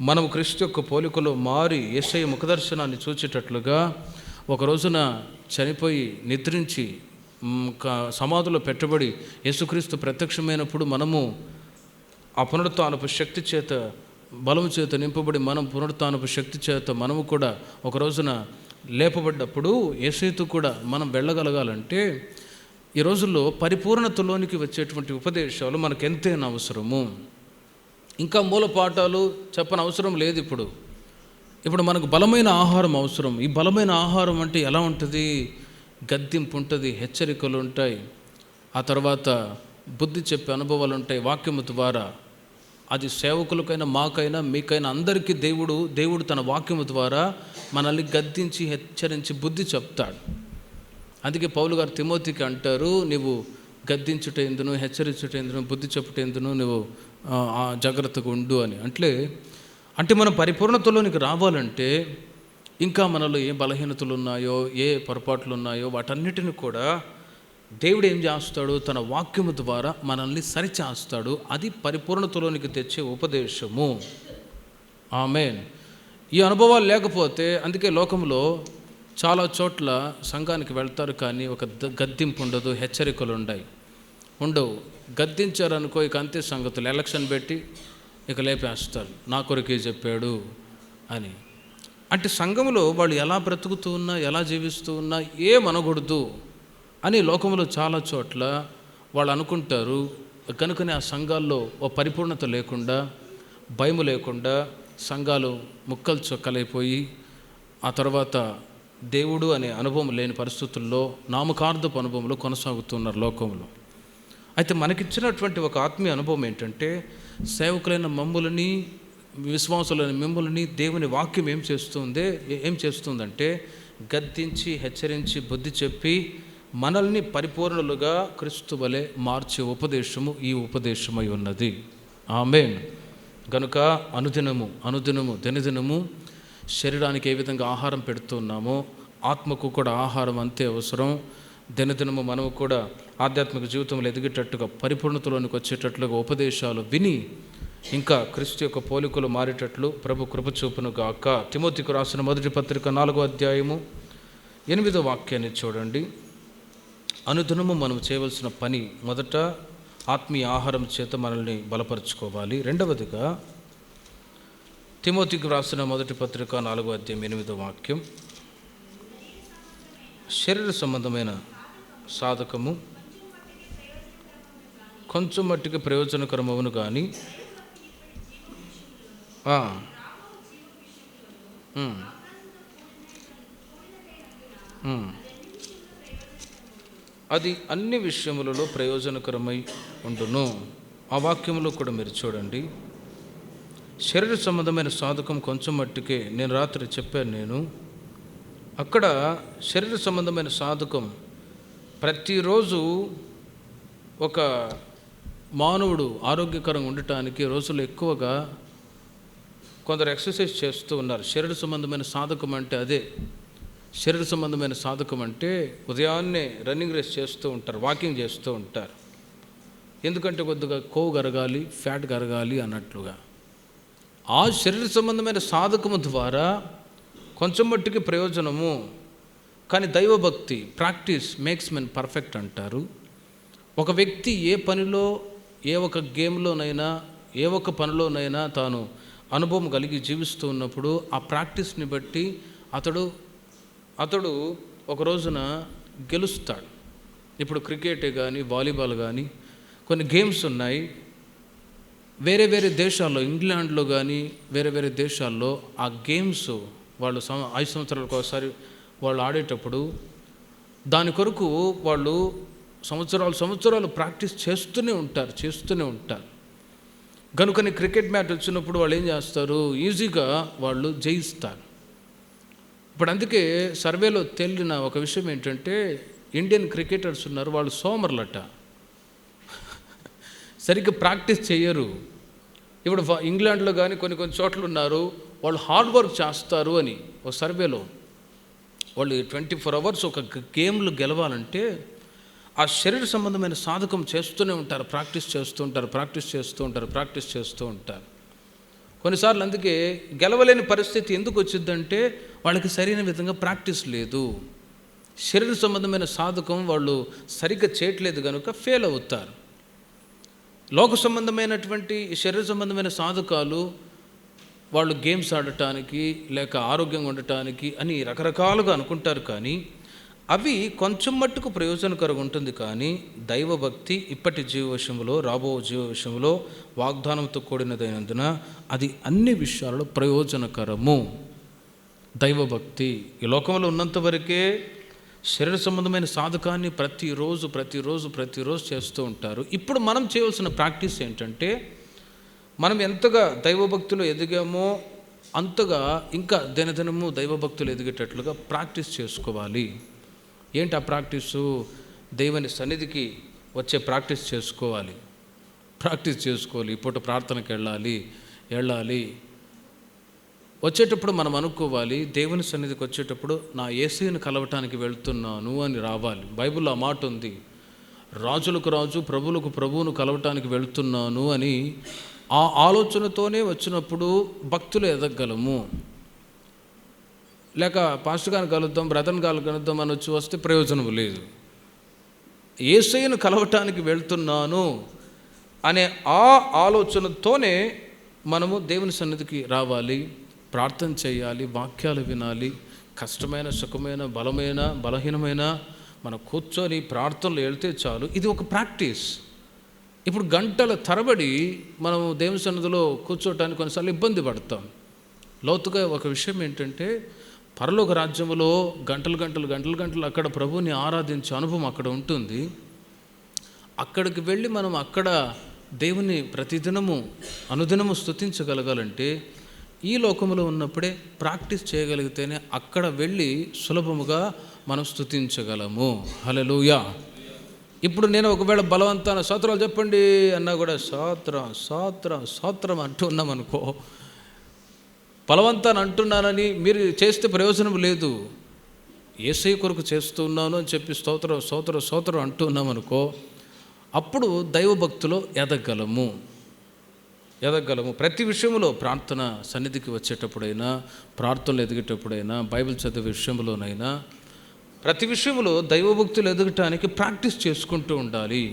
మనం క్రీస్తు యొక్క పోలికలో మారి యేసయ్య ముఖదర్శనాన్ని చూచేటట్లుగా, ఒక రోజున చనిపోయి నిద్రించి సమాధిలో పెట్టబడి యేసుక్రీస్తు ప్రత్యక్షమైనప్పుడు మనము ఆ పునరుత్థానపు శక్తి చేత, బలము చేత నింపబడి మనం పునరుత్థానపు శక్తి చేత మనము కూడా ఒక రోజున లేపబడ్డప్పుడు యేసయ్యతో కూడా మనం వెళ్ళగలగాలంటే ఈ రోజుల్లో పరిపూర్ణతలోనికి వచ్చేటువంటి ఉపదేశాలు మనకు ఎంతైనా అవసరము. ఇంకా మూల పాఠాలు చెప్పని అవసరం లేదు. ఇప్పుడు మనకు బలమైన ఆహారం అవసరం. ఈ బలమైన ఆహారం అంటే ఎలా ఉంటుంది? గద్దింపు ఉంటుంది, హెచ్చరికలు ఉంటాయి, ఆ తర్వాత బుద్ధి చెప్పే అనుభవాలు ఉంటాయి వాక్యము ద్వారా. అది సేవకులకైనా మాకైనా మీకైనా అందరికీ దేవుడు తన వాక్యము ద్వారా మనల్ని గద్దించి హెచ్చరించి బుద్ధి చెప్తాడు. అందుకే పౌలు గారు తిమోతికి అంటారు, నీవు గద్దించుట ఎందును, హెచ్చరించుట ఎందును, బుద్ధి చెప్పుట ఎందును నువ్వు జాగ్రత్తగా ఉండు అని. అంటే మనం పరిపూర్ణతలోనికి రావాలంటే ఇంకా మనలో ఏ బలహీనతలు ఉన్నాయో, ఏ పొరపాట్లు ఉన్నాయో వాటన్నిటిని కూడా దేవుడు ఏం చేస్తాడు? తన వాక్యము ద్వారా మనల్ని సరిచేస్తాడు. అది పరిపూర్ణతలోనికి తెచ్చే ఉపదేశము. ఆమేన్. ఈ అనుభవాలు లేకపోతే, అందుకే లోకంలో చాలా చోట్ల సంఘానికి వెళ్తారు కానీ ఒక గద్దింపు ఉండదు, హెచ్చరికలు ఉండవు. గద్దించారనుకో ఇక అంతే సంగతులు. ఎలక్షన్ పెట్టి ఇక లేపేస్తారు, నా కొరకే చెప్పాడు అని. అంటే సంఘంలో వాళ్ళు ఎలా బ్రతుకుతూ ఉన్నా, ఎలా జీవిస్తూ ఉన్నా ఏమనకూడదు అని లోకంలో చాలా చోట్ల వాళ్ళు అనుకుంటారు. కనుకనే ఆ సంఘాల్లో ఓ పరిపూర్ణత లేకుండా, భయము లేకుండా సంఘాలు ముక్కలు చొక్కలైపోయి, ఆ తర్వాత దేవుడు అనే అనుభవం లేని పరిస్థితుల్లో నామకార్థపు అనుభవంలో కొనసాగుతున్నారు లోకంలో. అయితే మనకిచ్చినటువంటి ఒక ఆత్మీయ అనుభవం ఏంటంటే, సేవకులైన మమ్ములని, విశ్వాసులైన మిమ్మల్ని దేవుని వాక్యం ఏం చేస్తుందంటే గద్దించి, హెచ్చరించి, బుద్ధి చెప్పి మనల్ని పరిపూర్ణులుగా క్రీస్తు వలె మార్చే ఉపదేశము ఈ ఉపదేశమై ఉన్నది. ఆమేన్. గనుక అనుదినము దినదినము శరీరానికి ఏ విధంగా ఆహారం పెడుతున్నామో ఆత్మకు కూడా ఆహారం అంతే అవసరం. దినదినము మనము కూడా ఆధ్యాత్మిక జీవితంలో ఎదిగేటట్టుగా, పరిపూర్ణతలోనికి వచ్చేటట్లుగా ఉపదేశాలు విని ఇంకా క్రీస్తు యొక్క పోలికలు మారేటట్లు ప్రభు కృప చూపును గాక. తిమోతికి రాసిన మొదటి పత్రిక 4వ అధ్యాయము 8వ వాక్యాన్ని చూడండి. అనుదినము మనం చేయవలసిన పని, మొదట ఆత్మీయ ఆహారం చేత మనల్ని బలపరుచుకోవాలి. రెండవదిగా తిమోతికి రాసిన మొదటి పత్రిక 4వ అధ్యాయం 8వ వాక్యం, శరీర సంబంధమైన సాధకము కొంచెం మట్టికి ప్రయోజనకరమవును కానీ అది అన్ని విషయములలో ప్రయోజనకరమై ఉండును. ఆ వాక్యంలో కూడా మీరు చూడండి, శరీర సంబంధమైన సాధకం కొంచెం మట్టికే. నేను రాత్రి చెప్పాను, అక్కడ శరీర సంబంధమైన సాధకం ప్రతిరోజు ఒక మానవుడు ఆరోగ్యకరంగా ఉండటానికి రోజులు ఎక్కువగా కొందరు ఎక్సర్సైజ్ చేస్తూ ఉన్నారు. శరీర సంబంధమైన సాధకం అంటే అదే. శరీర సంబంధమైన సాధకం అంటే ఉదయాన్నే రన్నింగ్ రేస్ చేస్తూ ఉంటారు, వాకింగ్ చేస్తూ ఉంటారు. ఎందుకంటే కొద్దిగా కొవ్వు కరగాలి, ఫ్యాట్ కరగాలి అన్నట్లుగా. ఆ శరీర సంబంధమైన సాధకము ద్వారా కొంచెం మట్టికి ప్రయోజనము. కానీ దైవభక్తి, ప్రాక్టీస్ మేక్స్ మెన్ పర్ఫెక్ట్ అంటారు. ఒక వ్యక్తి ఏ పనిలో, ఏ ఒక గేమ్లోనైనా, ఏ ఒక పనిలోనైనా తాను అనుభవం కలిగి జీవిస్తూ ఉన్నప్పుడు ఆ ప్రాక్టీస్ని బట్టి అతడు ఒక రోజున గెలుస్తాడు. ఇప్పుడు క్రికెటే కానీ, వాలీబాల్ కానీ కొన్ని గేమ్స్ ఉన్నాయి. వేరే వేరే దేశాల్లో, ఇంగ్లాండ్లో కానీ వేరే వేరే దేశాల్లో ఆ గేమ్స్ వాళ్ళు 5 సంవత్సరాలకు ఒకసారి వాళ్ళు ఆడేటప్పుడు దాని కొరకు వాళ్ళు సంవత్సరాలు ప్రాక్టీస్ చేస్తూనే ఉంటారు. కనుకని క్రికెట్ మ్యాచ్ వచ్చినప్పుడు వాళ్ళు ఏం చేస్తారు, ఈజీగా వాళ్ళు జయిస్తారు. ఇప్పుడు అందుకే సర్వేలో తేలిన ఒక విషయం ఏంటంటే, ఇండియన్ క్రికెటర్స్ ఉన్నారు, వాళ్ళు సోమర్లట, సరిగ్గా ప్రాక్టీస్ చేయరు. ఇప్పుడు ఇంగ్లాండ్లో కానీ కొన్ని చోట్ల ఉన్నారు, వాళ్ళు హార్డ్ వర్క్ చేస్తారు అని ఒక సర్వేలో. వాళ్ళు 24 అవర్స్ ఒక గేమ్లు గెలవాలంటే ఆ శరీర సంబంధమైన సాధకం చేస్తూనే ఉంటారు, ప్రాక్టీస్ చేస్తూ ఉంటారు. కొన్నిసార్లు అందుకే గెలవలేని పరిస్థితి ఎందుకు వచ్చిందంటే వాళ్ళకి సరైన విధంగా ప్రాక్టీస్ లేదు, శరీర సంబంధమైన సాధకం వాళ్ళు సరిగ్గా చేయట్లేదు, కనుక ఫెయిల్ అవుతారు. లోక సంబంధమైనటువంటి శరీర సంబంధమైన సాధకాలు వాళ్ళు గేమ్స్ ఆడటానికి లేక ఆరోగ్యంగా ఉండటానికి అని రకరకాలుగా అనుకుంటారు, కానీ అవి కొంచెం మట్టుకు ప్రయోజనకరంగా ఉంటుంది. కానీ దైవభక్తి ఇప్పటి జీవ విషయంలో, రాబో జీవ విషయంలో వాగ్దానంతో కూడినదైనందున అది అన్ని విషయాలలో ప్రయోజనకరము. దైవభక్తి ఈ లోకంలో ఉన్నంత వరకే శరీర సంబంధమైన సాధకాన్ని ప్రతిరోజు చేస్తూ ఉంటారు. ఇప్పుడు మనం చేయవలసిన ప్రాక్టీస్ ఏంటంటే, మనం ఎంతగా దైవభక్తిలో ఎదిగామో అంతగా ఇంకా దినదినము దైవభక్తులు ఎదిగేటట్లుగా ప్రాక్టీస్ చేసుకోవాలి. ఏంటి ఆ ప్రాక్టీసు? దేవుని సన్నిధికి వచ్చే ప్రాక్టీస్ చేసుకోవాలి. ఇప్పుడు ప్రార్థనకి వెళ్ళాలి. వచ్చేటప్పుడు మనం అనుకోవాలి, దేవుని సన్నిధికి వచ్చేటప్పుడు నా యేసుని కలవటానికి వెళ్తున్నాను అని రావాలి. బైబిల్లో ఆ మాట ఉంది, రాజులకు రాజు ప్రభువులకు ప్రభువును కలవటానికి వెళ్తున్నాను అని. ఆ ఆలోచనతోనే వచ్చినప్పుడు భక్తులు ఎదగలము. లేక పాస్టర్ గారిని కలుద్దాం, బ్రదర్ని కలుద్దాం అని వస్తే ప్రయోజనం లేదు. యేసయ్యను కలవటానికి వెళ్తున్నాను అనే ఆ ఆలోచనతోనే మనము దేవుని సన్నిధికి రావాలి, ప్రార్థన చేయాలి, వాక్యాలు వినాలి. కష్టమైన, సుఖమైన, బలమైన, బలహీనమైన మనం కూర్చొని ప్రార్థనలు వెళ్తే చాలు. ఇది ఒక ప్రాక్టీస్. ఇప్పుడు గంటల తరబడి మనము దేవుని సన్నిధిలో కూర్చోటానికి కొన్నిసార్లు ఇబ్బంది పడతాం. లోతుగా ఒక విషయం ఏంటంటే, పరలోక రాజ్యములో గంటలు అక్కడ ప్రభువుని ఆరాధించే అనుభవం అక్కడ ఉంటుంది. అక్కడికి వెళ్ళి మనం అక్కడ దేవుని ప్రతిదినము అనుదినము స్తుతించగలగాలంటే ఈ లోకములో ఉన్నప్పుడే ప్రాక్టీస్ చేయగలిగితేనే అక్కడ వెళ్ళి సులభముగా మనం స్తుతించగలము. హల్లెలూయా. ఇప్పుడు నేను ఒకవేళ బలవంతాన స్తోత్రాలు చెప్పండి అన్నా కూడా స్తోత్రం అంటూ ఉన్నామనుకో, బలవంతాన్ని అంటున్నానని మీరు చేస్తే ప్రయోజనం లేదు. యేసయ్య కొరకు చేస్తున్నాను అని చెప్పి స్తోత్రం అంటూ ఉన్నామనుకో, అప్పుడు దైవభక్తిలో ఎదగలము. ప్రతి విషయంలో ప్రార్థన సన్నిధికి వచ్చేటప్పుడైనా, ప్రార్థనలు ఎదిగేటప్పుడైనా, బైబిల్ చదివే విషయంలోనైనా, ప్రతి విషయంలో దైవభక్తులు ఎదగటానికి ప్రాక్టీస్ చేసుకుంటూ ఉండాలి.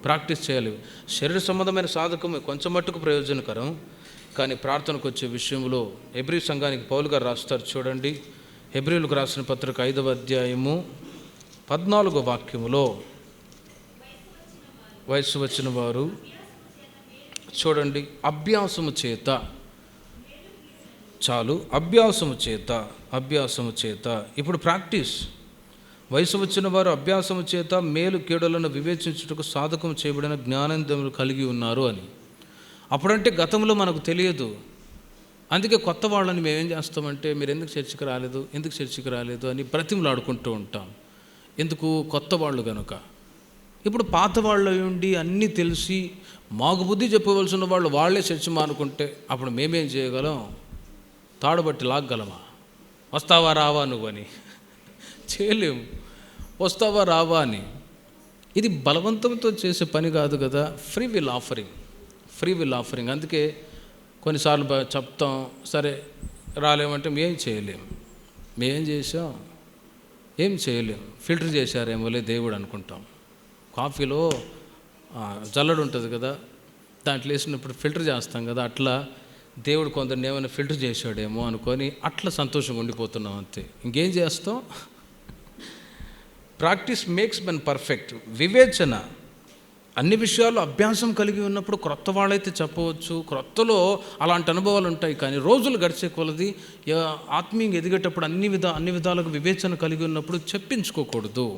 ప్రాక్టీస్ చేయాలి. శరీర సంబంధమైన సాధకమే కొంచెం మట్టుకు ప్రయోజనకరం, కానీ ప్రార్థనకు వచ్చే విషయంలో హెబ్రీ సంఘానికి పౌలు గారు రాస్తారు చూడండి. హెబ్రీలకు రాసిన పత్రిక 5వ అధ్యాయము 14వ వాక్యములో, వయసు వచ్చిన వారు చూడండి, అభ్యాసము చేత చాలు, అభ్యాసము చేత. ఇప్పుడు ప్రాక్టీస్. వయసు వచ్చిన వారు అభ్యాసము చేత మేలు కీడులను వివేచించుటకు సాధకం చేయబడిన జ్ఞానేంద్రియములు కలిగి ఉన్నారు అని. అప్పుడంటే గతంలో మనకు తెలియదు. అందుకే కొత్త వాళ్ళని మేమేం చేస్తామంటే, మీరు ఎందుకు చర్చికి రాలేదు అని బ్రతిమలాడుకుంటూ ఉంటాం. ఎందుకు? కొత్త వాళ్ళు కనుక. ఇప్పుడు పాత వాళ్ళు ఉండి అన్నీ తెలిసి మాకు బుద్ధి చెప్పవలసిన వాళ్ళు వాళ్ళే చర్చి మానుకుంటే అప్పుడు మేమేం చేయగలం? తాడుబట్టి లాగ్గలమా? వస్తావా రావా నువ్వని? చేయలేము. వస్తావా రావా అని. ఇది బలవంతంతో చేసే పని కాదు కదా. Free will offering. అందుకే కొన్నిసార్లు చెప్తాం, సరే రాలేమంటే మేం చేయలేము. మేం చేసాం, ఏం చేయలేము. ఫిల్టర్ చేశారేమోలే దేవుడు అనుకుంటాం. కాఫీలో జల్లడు ఉంటుంది కదా, దాంట్లో వేసినప్పుడు ఫిల్టర్ చేస్తాం కదా, అట్లా దేవుడు కొందరిని ఏమైనా ఫిల్టర్ చేశాడేమో అనుకొని అట్లా సంతోషంగా ఉండిపోతున్నాం అంతే. ఇంకేం చేస్తాం? Practice makes men perfect. వివేచన అన్ని విషయాల్లో అభ్యాసం కలిగి ఉన్నప్పుడు క్రొత్త వాళ్ళైతే చెప్పవచ్చు, క్రొత్తలో అలాంటి అనుభవాలు ఉంటాయి. కానీ రోజులు గడిచే కొలది ఆత్మీయంగా ఎదిగేటప్పుడు అన్ని విధాలుగా వివేచన కలిగి ఉన్నప్పుడు చెప్పించుకోకూడదు.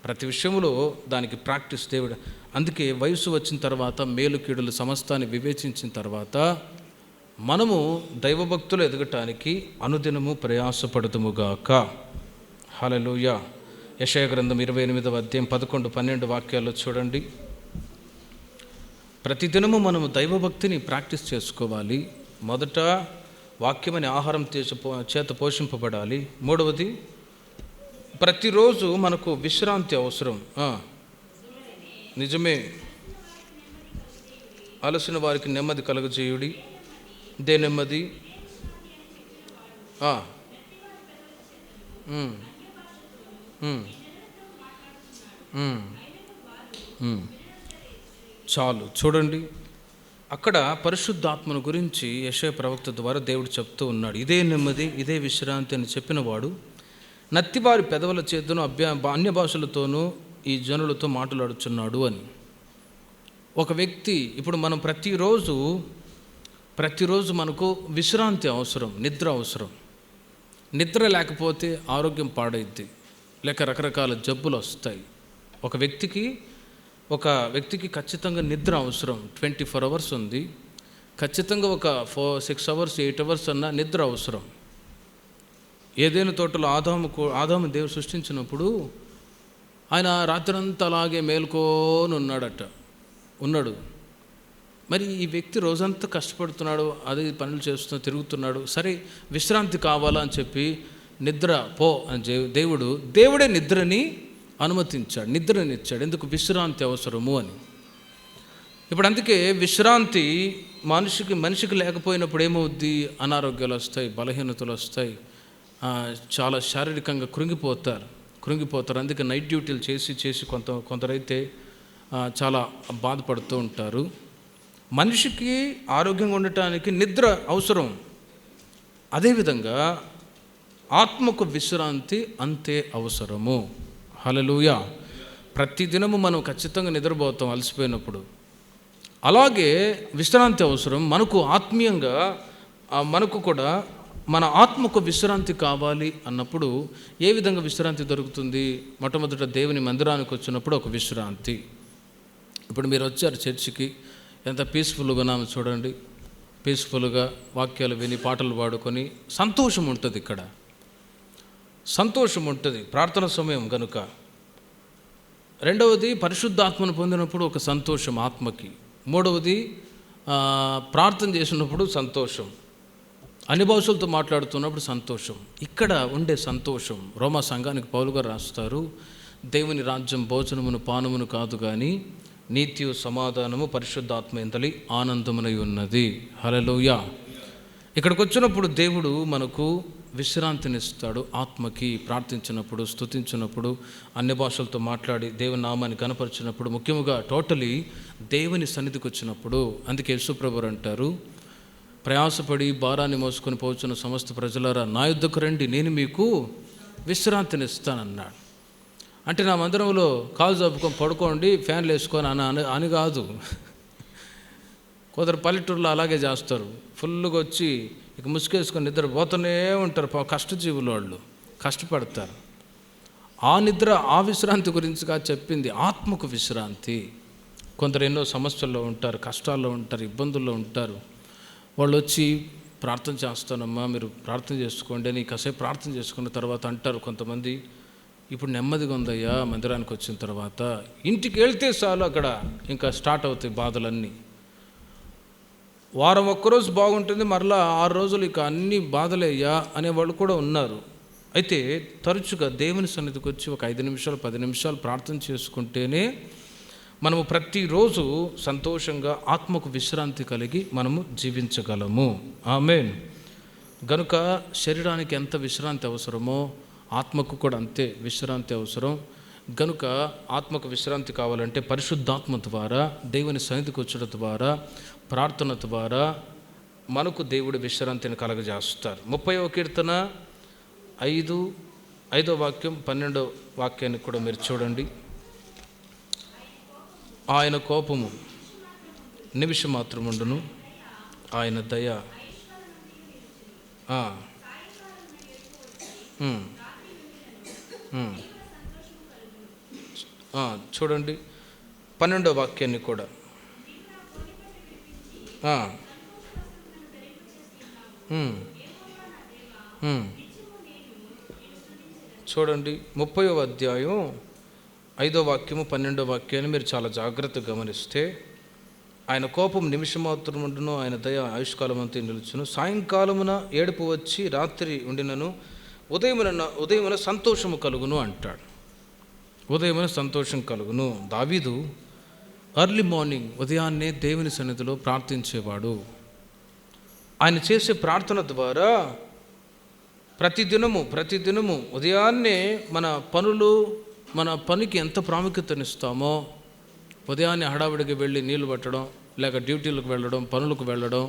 ప్రతి విషయంలో దానికి ప్రాక్టీస్ దేవుడు. అందుకే వయసు వచ్చిన తర్వాత మేలు కీడులు సమస్తాన్ని వివేచించిన తర్వాత మనము దైవభక్తులు ఎదగటానికి అనుదినము ప్రయాసపడుదుముగాక. హల్లెలూయా. యెషయా గ్రంథం 28వ అధ్యాయం 11-12 వాక్యాల్లో చూడండి. ప్రతిదినము మనము దైవభక్తిని ప్రాక్టీస్ చేసుకోవాలి. మొదట వాక్యమని ఆహారం చేత పోషింపబడాలి. మూడవది, ప్రతిరోజు మనకు విశ్రాంతి అవసరం. నిజమే. అలసిన వారికి నెమ్మది కలుగజేయుడి. దే నెమ్మది. చాలు. చూడండి, అక్కడ పరిశుద్ధాత్మను గురించి యెషయా ప్రవక్త ద్వారా దేవుడు చెప్తూ ఉన్నాడు. ఇదే నెమ్మది, ఇదే విశ్రాంతి అని చెప్పినవాడు నత్తివారి పెదవుల చేతును అన్య భాషలతోనూ ఈ జనులతో మాట్లాడుచున్నాడు అని. ఒక వ్యక్తి ఇప్పుడు మనం ప్రతిరోజు మనకు విశ్రాంతి అవసరం, నిద్ర అవసరం. నిద్ర లేకపోతే ఆరోగ్యం పాడైద్ది, లేక రకరకాల జబ్బులు వస్తాయి. ఒక వ్యక్తికి ఖచ్చితంగా నిద్ర అవసరం. 24 అవర్స్ ఉంది, ఖచ్చితంగా ఒక 6 అవర్స్ 8 అవర్స్ అన్న నిద్ర అవసరం. ఏదైనా తోటలో ఆదాము దేవుడు సృష్టించినప్పుడు ఆయన రాత్రంతా అలాగే మేల్కొని ఉన్నాడు. మరి ఈ వ్యక్తి రోజంతా కష్టపడుతున్నాడు, అది పనులు చేస్తూ తిరుగుతున్నాడు. సరే, విశ్రాంతి కావాలా అని చెప్పి నిద్ర పో అని దేవుడే నిద్రని అనుమతించాడు, నిద్రనిచ్చాడు. ఎందుకు? విశ్రాంతి అవసరము అని. ఇప్పుడు అందుకే విశ్రాంతి మనిషికి లేకపోయినప్పుడు ఏమవుద్ది? అనారోగ్యాలు వస్తాయి, బలహీనతలు వస్తాయి, చాలా శారీరకంగా కృంగిపోతారు. అందుకే నైట్ డ్యూటీలు చేసి కొందరైతే చాలా బాధపడుతూ ఉంటారు. మనిషికి ఆరోగ్యంగా ఉండటానికి నిద్ర అవసరం. అదేవిధంగా ఆత్మకు విశ్రాంతి అంతే అవసరము. హల్లెలూయా. ప్రతిదినము మనం ఖచ్చితంగా నిద్రపోతాం అలసిపోయినప్పుడు. అలాగే విశ్రాంతి అవసరం. మనకు ఆత్మీయంగా మనకు కూడా మన ఆత్మకు విశ్రాంతి కావాలి అన్నప్పుడు ఏ విధంగా విశ్రాంతి దొరుకుతుంది? మొట్టమొదట దేవుని మందిరానికి వచ్చినప్పుడు ఒక విశ్రాంతి. ఇప్పుడు మీరు వచ్చారు చర్చికి, ఎంత పీస్ఫుల్గా ఉన్నాము చూడండి. పీస్ఫుల్గా వాక్యాలు విని పాటలు పాడుకొని సంతోషం ఉంటుంది. ఇక్కడ సంతోషం ఉంటుంది, ప్రార్థన సమయం కనుక. రెండవది, పరిశుద్ధాత్మను పొందినప్పుడు ఒక సంతోషం ఆత్మకి. మూడవది, ప్రార్థన చేసినప్పుడు సంతోషం, అన్ని భాషలతో మాట్లాడుతున్నప్పుడు సంతోషం. ఇక్కడ ఉండే సంతోషం రోమా సంఘానికి పౌలు గారు రాస్తారు, దేవుని రాజ్యం భోజనమును పానమును కాదు కానీ నీతియు సమాధానము పరిశుద్ధాత్మ ఎంతలి ఆనందమునై ఉన్నది. హల్లెలూయా. ఇక్కడికి వచ్చినప్పుడు దేవుడు మనకు విశ్రాంతినిస్తాడు. ఆత్మకి ప్రార్థించినప్పుడు, స్తుతించినప్పుడు, అన్ని భాషలతో మాట్లాడి దేవుని నామాన్ని కనపరిచినప్పుడు, ముఖ్యంగా టోటలీ దేవుని సన్నిధికి వచ్చినప్పుడు. అందుకే యేసుప్రభువు అంటారు, ప్రయాసపడి భారాన్ని మోసుకొని పోచున్న సమస్త ప్రజలారా నా యుద్ధకు రండి, నేను మీకు విశ్రాంతినిస్తానన్నాడు. అంటే నా మందిరంలో కాలు జబ్బుకొని పడుకోండి, ఫ్యాన్లు వేసుకొని అని కాదు. కొందరు పల్లెటూరులో అలాగే చేస్తారు. ఫుల్గా వచ్చి ఇక ముసుకేసుకొని నిద్రపోతూనే ఉంటారు. కష్టజీవులు వాళ్ళు కష్టపడతారు. ఆ నిద్ర, ఆ విశ్రాంతి గురించిగా చెప్పింది ఆత్మకు విశ్రాంతి. కొందరు ఎన్నో సమస్యల్లో ఉంటారు, కష్టాల్లో ఉంటారు, ఇబ్బందుల్లో ఉంటారు. వాళ్ళు వచ్చి ప్రార్థన చేస్తానమ్మా, మీరు ప్రార్థన చేసుకోండి అని కాసేపు ప్రార్థన చేసుకున్న తర్వాత అంటారు కొంతమంది, ఇప్పుడు నెమ్మదిగా ఉందయ్యా మందిరానికి వచ్చిన తర్వాత, ఇంటికి వెళ్తే చాలు అక్కడ ఇంకా స్టార్ట్ అవుతాయి బాధలన్నీ. వారం ఒక్కరోజు బాగుంటుంది, మరలా 6 రోజులు ఇక అన్ని బాధలేయ్యా అనేవాళ్ళు కూడా ఉన్నారు. అయితే తరచుగా దేవుని సన్నిధికి వచ్చి ఒక 5 నిమిషాలు 10 నిమిషాలు ప్రార్థన చేసుకుంటేనే మనము ప్రతిరోజు సంతోషంగా ఆత్మకు విశ్రాంతి కలిగి మనము జీవించగలము. ఆమేన్. గనుక శరీరానికి ఎంత విశ్రాంతి అవసరమో ఆత్మకు కూడా అంతే విశ్రాంతి అవసరం. గనుక ఆత్మకు విశ్రాంతి కావాలంటే పరిశుద్ధాత్మ ద్వారా, దేవుని సన్నిధికి వచ్చడం ద్వారా, ప్రార్థన ద్వారా మనకు దేవుడు విశ్రాంతిని కలగజేస్తారు. 30వ కీర్తన 5వ వాక్యం 12వ వాక్యాన్ని కూడా మీరు చూడండి. ఆయన కోపము నిమిషం మాత్రముండును, ఆయన దయ చూడండి 12వ వాక్యాన్ని కూడా చూడండి 30వ అధ్యాయం 5వ వాక్యము 12వ వాక్యాన్ని మీరు చాలా జాగ్రత్తగా గమనిస్తే, ఆయన కోపం నిమిషమాత్రముండును, ఆయన దయ ఆయుష్కాలమంతా నిలుచును. సాయంకాలమున ఏడుపు వచ్చి రాత్రి ఉండినను ఉదయమున సంతోషము కలుగును అంటాడు. ఉదయమున సంతోషం కలుగును. దావీదు ఎర్లీ మార్నింగ్ ఉదయాన్నే దేవుని సన్నిధిలో ప్రార్థించేవాడు. ఆయన చేసే ప్రార్థన ద్వారా ప్రతిదినము ఉదయాన్నే మన పనికి ఎంత ప్రాముఖ్యతనిస్తామో, ఉదయాన్నే హడావిడికి వెళ్ళి నీళ్లు పట్టడం, లేక డ్యూటీలకు వెళ్ళడం, పనులకు వెళ్ళడం,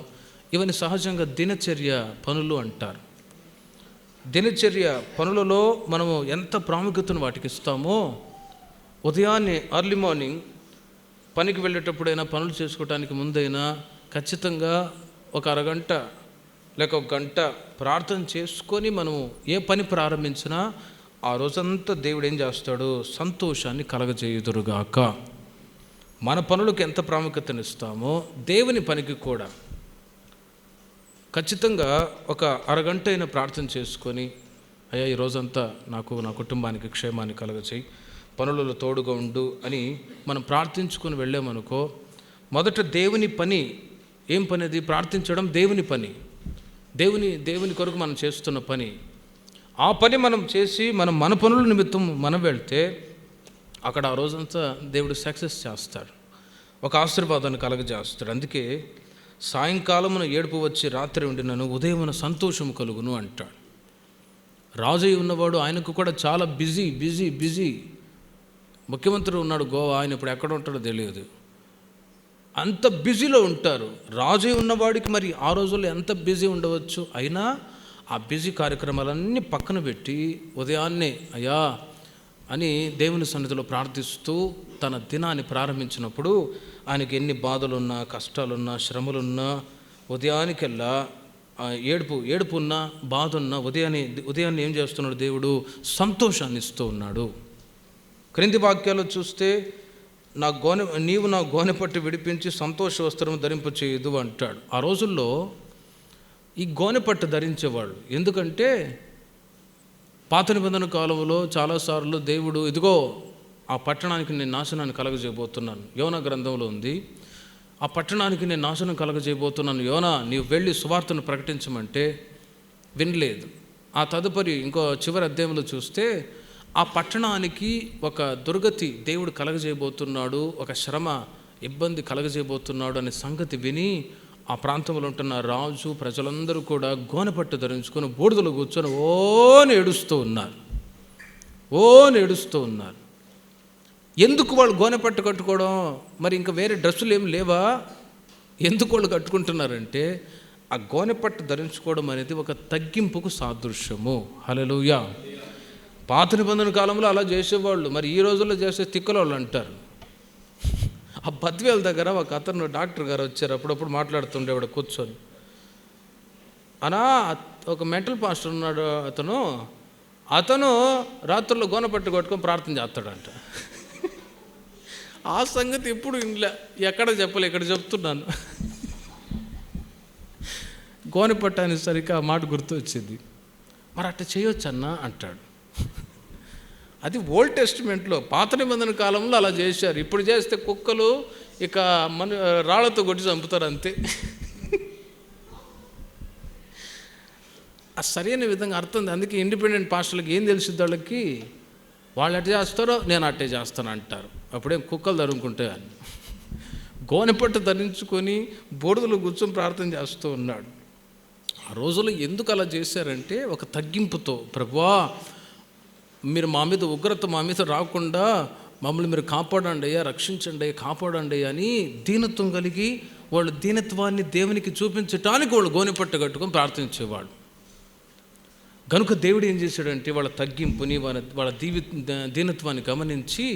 ఇవన్నీ సహజంగా దినచర్య పనులు అంటారు. దినచర్య పనులలో మనము ఎంత ప్రాముఖ్యతను వాటికి ఇస్తామో, ఉదయాన్నే ఎర్లీ మార్నింగ్ పనికి వెళ్ళేటప్పుడైనా, పనులు చేసుకోవడానికి ముందైనా ఖచ్చితంగా ఒక అరగంట లేక ఒక గంట ప్రార్థన చేసుకొని మనము ఏ పని ప్రారంభించినా ఆ రోజంతా దేవుడు ఏం చేస్తాడు? సంతోషాన్ని కలగజేయుదురుగాక. మన పనులకు ఎంత ప్రాముఖ్యతనిస్తామో దేవుని పనికి కూడా ఖచ్చితంగా ఒక అరగంట అయినా ప్రార్థన చేసుకొని, అయ్యా ఈ రోజంతా నాకు, నా కుటుంబానికి క్షేమాన్ని కలగచేయి, పనులలో తోడుగా ఉండు అని మనం ప్రార్థించుకొని వెళ్ళామనుకో, మొదట దేవుని పని ఏం పని? అది ప్రార్థించడం దేవుని పని, దేవుని కొరకు మనం చేస్తున్న పని. ఆ పని మనం చేసి మన పనుల నిమిత్తం మనం వెళ్తే అక్కడ ఆ రోజంతా దేవుడు సక్సెస్ చేస్తాడు, ఒక ఆశీర్వాదాన్ని కలగజేస్తాడు. అందుకే సాయంకాలమున ఏడుపు వచ్చి రాత్రి ఉండినను ఉదయమున సంతోషం కలుగును అంటాడు. రాజు ఉన్నవాడు ఆయనకు కూడా చాలా బిజీ. ముఖ్యమంత్రి ఉన్నాడు గోవా, ఆయన ఇప్పుడు ఎక్కడ ఉంటాడో తెలియదు, అంత బిజీలో ఉంటారు. రాజు ఉన్నవాడికి మరి ఆ రోజుల్లో ఎంత బిజీ ఉండవచ్చు. అయినా ఆ బిజీ కార్యక్రమాలన్నీ పక్కన పెట్టి ఉదయాన్నే అయ్యా అని దేవుని సన్నిధిలో ప్రార్థిస్తూ తన దినాన్ని ప్రారంభించినప్పుడు ఆయనకి ఎన్ని బాధలున్నా, కష్టాలున్నా, శ్రమలున్నా, ఉదయానికెల్లా ఏడుపున్నా, బాధ ఉన్నా ఉదయాన్నే ఏం చేస్తున్నాడు? దేవుడు సంతోషాన్ని ఇస్తూ ఉన్నాడు. క్రింది వాక్యాలు చూస్తే నీవు నా గోనె పట్టు విడిపించి సంతోష వస్త్రం ధరింప చేయదు అంటాడు. ఆ రోజుల్లో ఈ గోనె పట్టు ధరించేవాళ్ళు. ఎందుకంటే పాత నిబంధన కాలంలో చాలాసార్లు దేవుడు ఇదిగో ఆ పట్టణానికి నేను నాశనాన్ని కలగజేయబోతున్నాను, యోనా గ్రంథంలో ఉంది, ఆ పట్టణానికి నేను నాశనం కలగజేయబోతున్నాను, యోనా నీవు వెళ్ళి సువార్తను ప్రకటించమంటే వినలేదు. ఆ తదుపరి ఇంకో చివరి అధ్యాయంలో చూస్తే ఆ పట్టణానికి ఒక దుర్గతి దేవుడు కలగజేయబోతున్నాడు, ఒక శ్రమ ఇబ్బంది కలగజేయబోతున్నాడు అనే సంగతి విని ఆ ప్రాంతంలో ఉంటున్న రాజు ప్రజలందరూ కూడా గోనెపట్టు ధరించుకొని బూడిదలో కూర్చొని ఏడుస్తూ ఉన్నారు. ఎందుకు వాళ్ళు గోనెపట్టు కట్టుకోవడం? మరి ఇంకా వేరే డ్రెస్సులు ఏమి లేవా? ఎందుకు వాళ్ళు కట్టుకుంటున్నారంటే ఆ గోనెపట్టు ధరించుకోవడం అనేది ఒక తగ్గింపుకు సాదృశ్యము. హల్లెలూయా. పాత నిబంధన కాలంలో అలా చేసేవాళ్ళు, మరి ఈ రోజుల్లో చేసే తిక్కలోళ్ళు అంటారు. ఆ బద్వేల దగ్గర ఒక అతను డాక్టర్ గారు వచ్చారు, అప్పుడప్పుడు మాట్లాడుతుండేవాడు కూర్చొని. ఒక మెంటల్ పాస్టర్ ఉన్నాడు, అతను రాత్రుల్లో గోనెపట్టు కొట్టుకొని ప్రార్థన చేస్తాడంట. ఆ సంగతి ఎప్పుడు ఇంట్లో ఎక్కడ చెప్పలే, ఇక్కడ చెప్తున్నాను. గోనెపట్టు అనేసరికి ఆ మాట గుర్తు వచ్చింది. మరి అట్లా చేయొచ్చన్నా అంటాడు. అది ఓల్డ్ టెస్టిమెంట్లో, పాత నిబంధన కాలంలో అలా చేశారు. ఇప్పుడు చేస్తే కుక్కలు ఇక రాళ్లతో కొట్టి చంపుతారు అంతే. ఆ సరైన విధంగా అర్థం. అందుకే ఇండిపెండెంట్ పాస్టర్లకు ఏం తెలిసింది? వాళ్ళు అట్టే చేస్తారో నేను అట్టే చేస్తాను అంటారు. అప్పుడేం కుక్కలు తరుముకుంటే అని గోనెపట్టు ధరించుకొని బూడిదలో కూర్చొని ప్రార్థన చేస్తూ ఉన్నాడు. ఆ రోజుల్లో ఎందుకు అలా చేశారంటే ఒక తగ్గింపుతో, ప్రభువా మీరు మా మీద ఉగ్రత మా మీద రాకుండా మమ్మల్ని మీరు కాపాడండి అయ్యా, రక్షించండి అయ్యా, కాపాడండి అని దీనత్వం కలిగి వాళ్ళ దీనత్వాన్ని దేవునికి చూపించటానికి వాళ్ళు గోనెపట్టు కట్టుకొని ప్రార్థించేవాళ్ళు. కనుక దేవుడు ఏం చేశాడంటే వాళ్ళ తగ్గింపుని, వాళ్ళ దీనత్వాన్ని గమనించి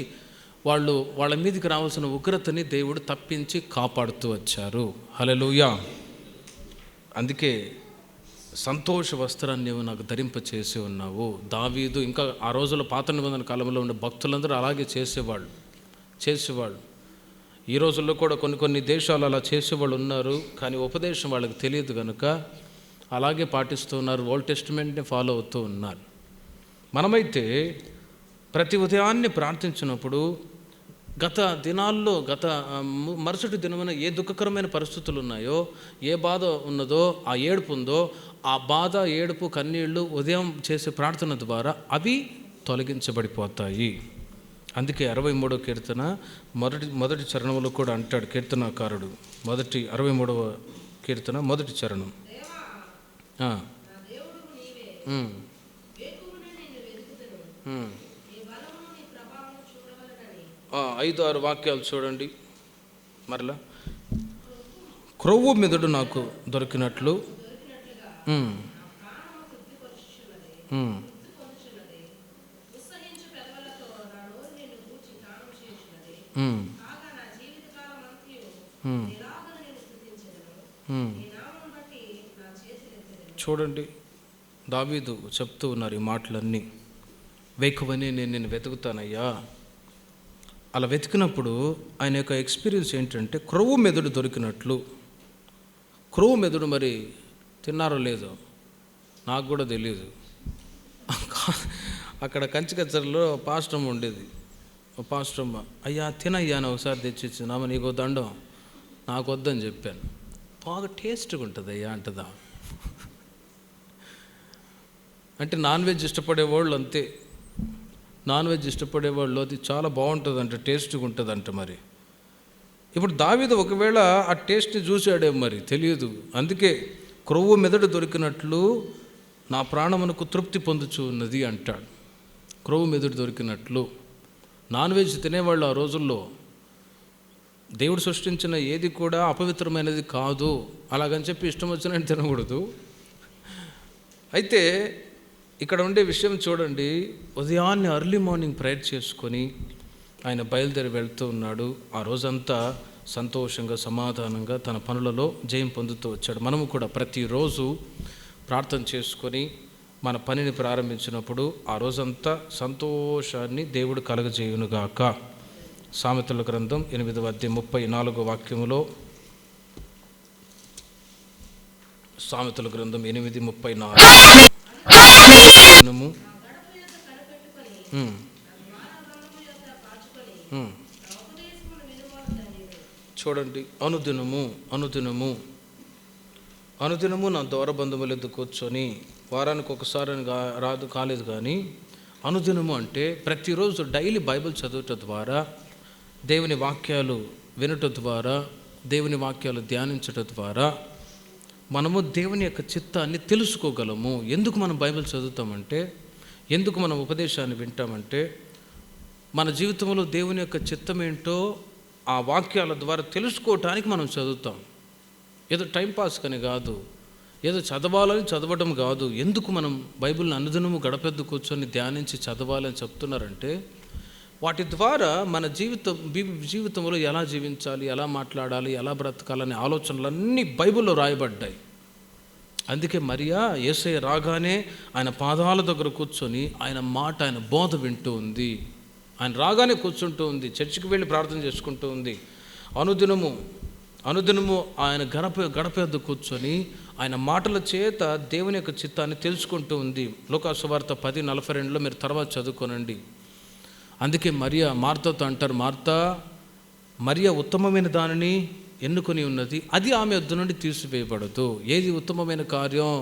వాళ్ళ మీదకి రావాల్సిన ఉగ్రతని దేవుడు తప్పించి కాపాడుతూ వచ్చారు. హల్లెలూయా. అందుకే సంతోష వస్త్రాన్ని నీవు నాకు ధరింప చేసి ఉన్నావు. దావీదు ఇంకా ఆ రోజుల్లో పాత నిబంధన కాలంలో ఉండే భక్తులందరూ అలాగే చేసేవాళ్ళు. ఈ రోజుల్లో కూడా కొన్ని దేశాలు అలా చేసేవాళ్ళు ఉన్నారు, కానీ ఉపదేశం వాళ్ళకి తెలియదు కనుక అలాగే పాటిస్తూ ఉన్నారు, ఓల్డ్ టెస్టిమెంట్ని ఫాలో అవుతూ ఉన్నారు. మనమైతే ప్రతి ఉదయాన్నే ప్రార్థించినప్పుడు గత మరుసటి దినమున ఏ దుఃఖకరమైన పరిస్థితులు ఉన్నాయో, ఏ బాధ ఉన్నదో, ఆ ఏడుపు ఉందో, ఆ బాధ, ఏడుపు, కన్నీళ్ళు ఉదయం చేసే ప్రార్థన ద్వారా అవి తొలగించబడిపోతాయి. అందుకే 63వ కీర్తన మొదటి చరణంలో కూడా అంటాడు కీర్తనాకారుడు. 63వ కీర్తన మొదటి చరణం. 5-6 వాక్యాలు చూడండి. మరలా క్రొవ్వు మెదడు నాకు దొరికినట్లు చూడండి, దావీదు చెప్తూ ఉన్నారు ఈ మాటలన్నీ. వేకువని నేను వెతుకుతానయ్యా. అలా వెతికినప్పుడు ఆయన యొక్క ఎక్స్పీరియన్స్ ఏంటంటే క్రొవ్వు మెదడు దొరికినట్లు. క్రొవ్వు మెదడు మరి తిన్నారో లేదో నాకు కూడా తెలియదు. అక్కడ కంచికచ్చర్లో పాస్టమ్ ఉండేది. పాస్టమ్మ, అయ్యా తినయ్యా అని ఒకసారి తెచ్చిచ్చినామా, నీకు దండం, నాకు వద్దని చెప్పాను. బాగా టేస్ట్గా ఉంటుంది అయ్యా అంటదా. అంటే నాన్ వెజ్ ఇష్టపడేవాళ్ళు అంతే, నాన్ వెజ్ ఇష్టపడేవాళ్ళు అది చాలా బాగుంటుందంట, టేస్ట్గా ఉంటుందంట. మరి ఇప్పుడు దావీదు ఒకవేళ ఆ టేస్ట్ని చూశాడేమో మరి తెలియదు. అందుకే క్రొవ్వు మెదడు దొరికినట్లు నా ప్రాణమునకు తృప్తి పొందుచు ఉన్నది అంటాడు. క్రొవ్వు మెదడు దొరికినట్లు. నాన్ వెజ్ తినేవాళ్ళు ఆ రోజుల్లో దేవుడు సృష్టించిన ఏది కూడా అపవిత్రమైనది కాదు, అలాగని చెప్పి ఇష్టం వచ్చినట్టు తినకూడదు. అయితే ఇక్కడ ఉండే విషయం చూడండి, ఉదయాన్నే ఎర్లీ మార్నింగ్ ప్రేయర్ చేసుకొని ఆయన బయలుదేరి వెళ్తూ ఉన్నాడు. ఆ రోజంతా సంతోషంగా, సమాధానంగా తన పనులలో జయం పొందుతూ వచ్చాడు. మనము కూడా ప్రతిరోజు ప్రార్థన చేసుకొని మన పనిని ప్రారంభించినప్పుడు ఆ రోజంతా సంతోషాన్ని దేవుడు కలగజేయునుగాక. సామెతల గ్రంథం 8వ అధ్యాయం 34వ వాక్యములో, సామెతల గ్రంథం 8:34, చూడండి, అనుదినము నా దూరబంధువుల ఎద్దు కూర్చొని, వారానికి ఒకసారి కాలేదు కానీ అనుదినము అంటే ప్రతిరోజు డైలీ బైబిల్ చదువుట ద్వారా, దేవుని వాక్యాలు వినట ద్వారా, దేవుని వాక్యాలు ధ్యానించటం ద్వారా మనము దేవుని యొక్క చిత్తాన్ని తెలుసుకోగలము. ఎందుకు మనం బైబిల్ చదువుతామంటే, ఎందుకు మనం ఉపదేశాన్ని వింటామంటే, మన జీవితంలో దేవుని యొక్క చిత్తం ఏంటో ఆ వాక్యాల ద్వారా తెలుసుకోవటానికి మనం చదువుతాం. ఏదో టైంపాస్ కానీ కాదు, ఏదో చదవాలని చదవడం కాదు. ఎందుకు మనం బైబిల్ని అనుదినము గడపెద్దు కూర్చొని ధ్యానించి చదవాలని చెప్తున్నారంటే, వాటి ద్వారా మన జీవితంలో ఎలా జీవించాలి, ఎలా మాట్లాడాలి, ఎలా బ్రతకాలనే ఆలోచనలన్నీ బైబిల్లో రాయబడ్డాయి. అందుకే మరియా యేసయ్య రాగానే ఆయన పాదాల దగ్గర కూర్చొని ఆయన మాట, ఆయన బోధ వింటూ ఉంది. ఆయన రాగానే కూర్చుంటూ ఉంది, చర్చికి వెళ్ళి ప్రార్థన చేసుకుంటూ ఉంది. అనుదినము ఆయన గడప వద్ద కూర్చొని ఆయన మాటల చేత దేవుని యొక్క చిత్తాన్ని తెలుసుకుంటూ ఉంది. లూకా సువార్త 10:42 మీరు తర్వాత చదువుకోనండి. అందుకే మార్తాతో అంటారు, మరియా ఉత్తమమైన దానిని ఎన్నుకొని ఉన్నది, అది ఆమె వద్ద నుండి తీసివేయబడదు. ఏది ఉత్తమమైన కార్యం?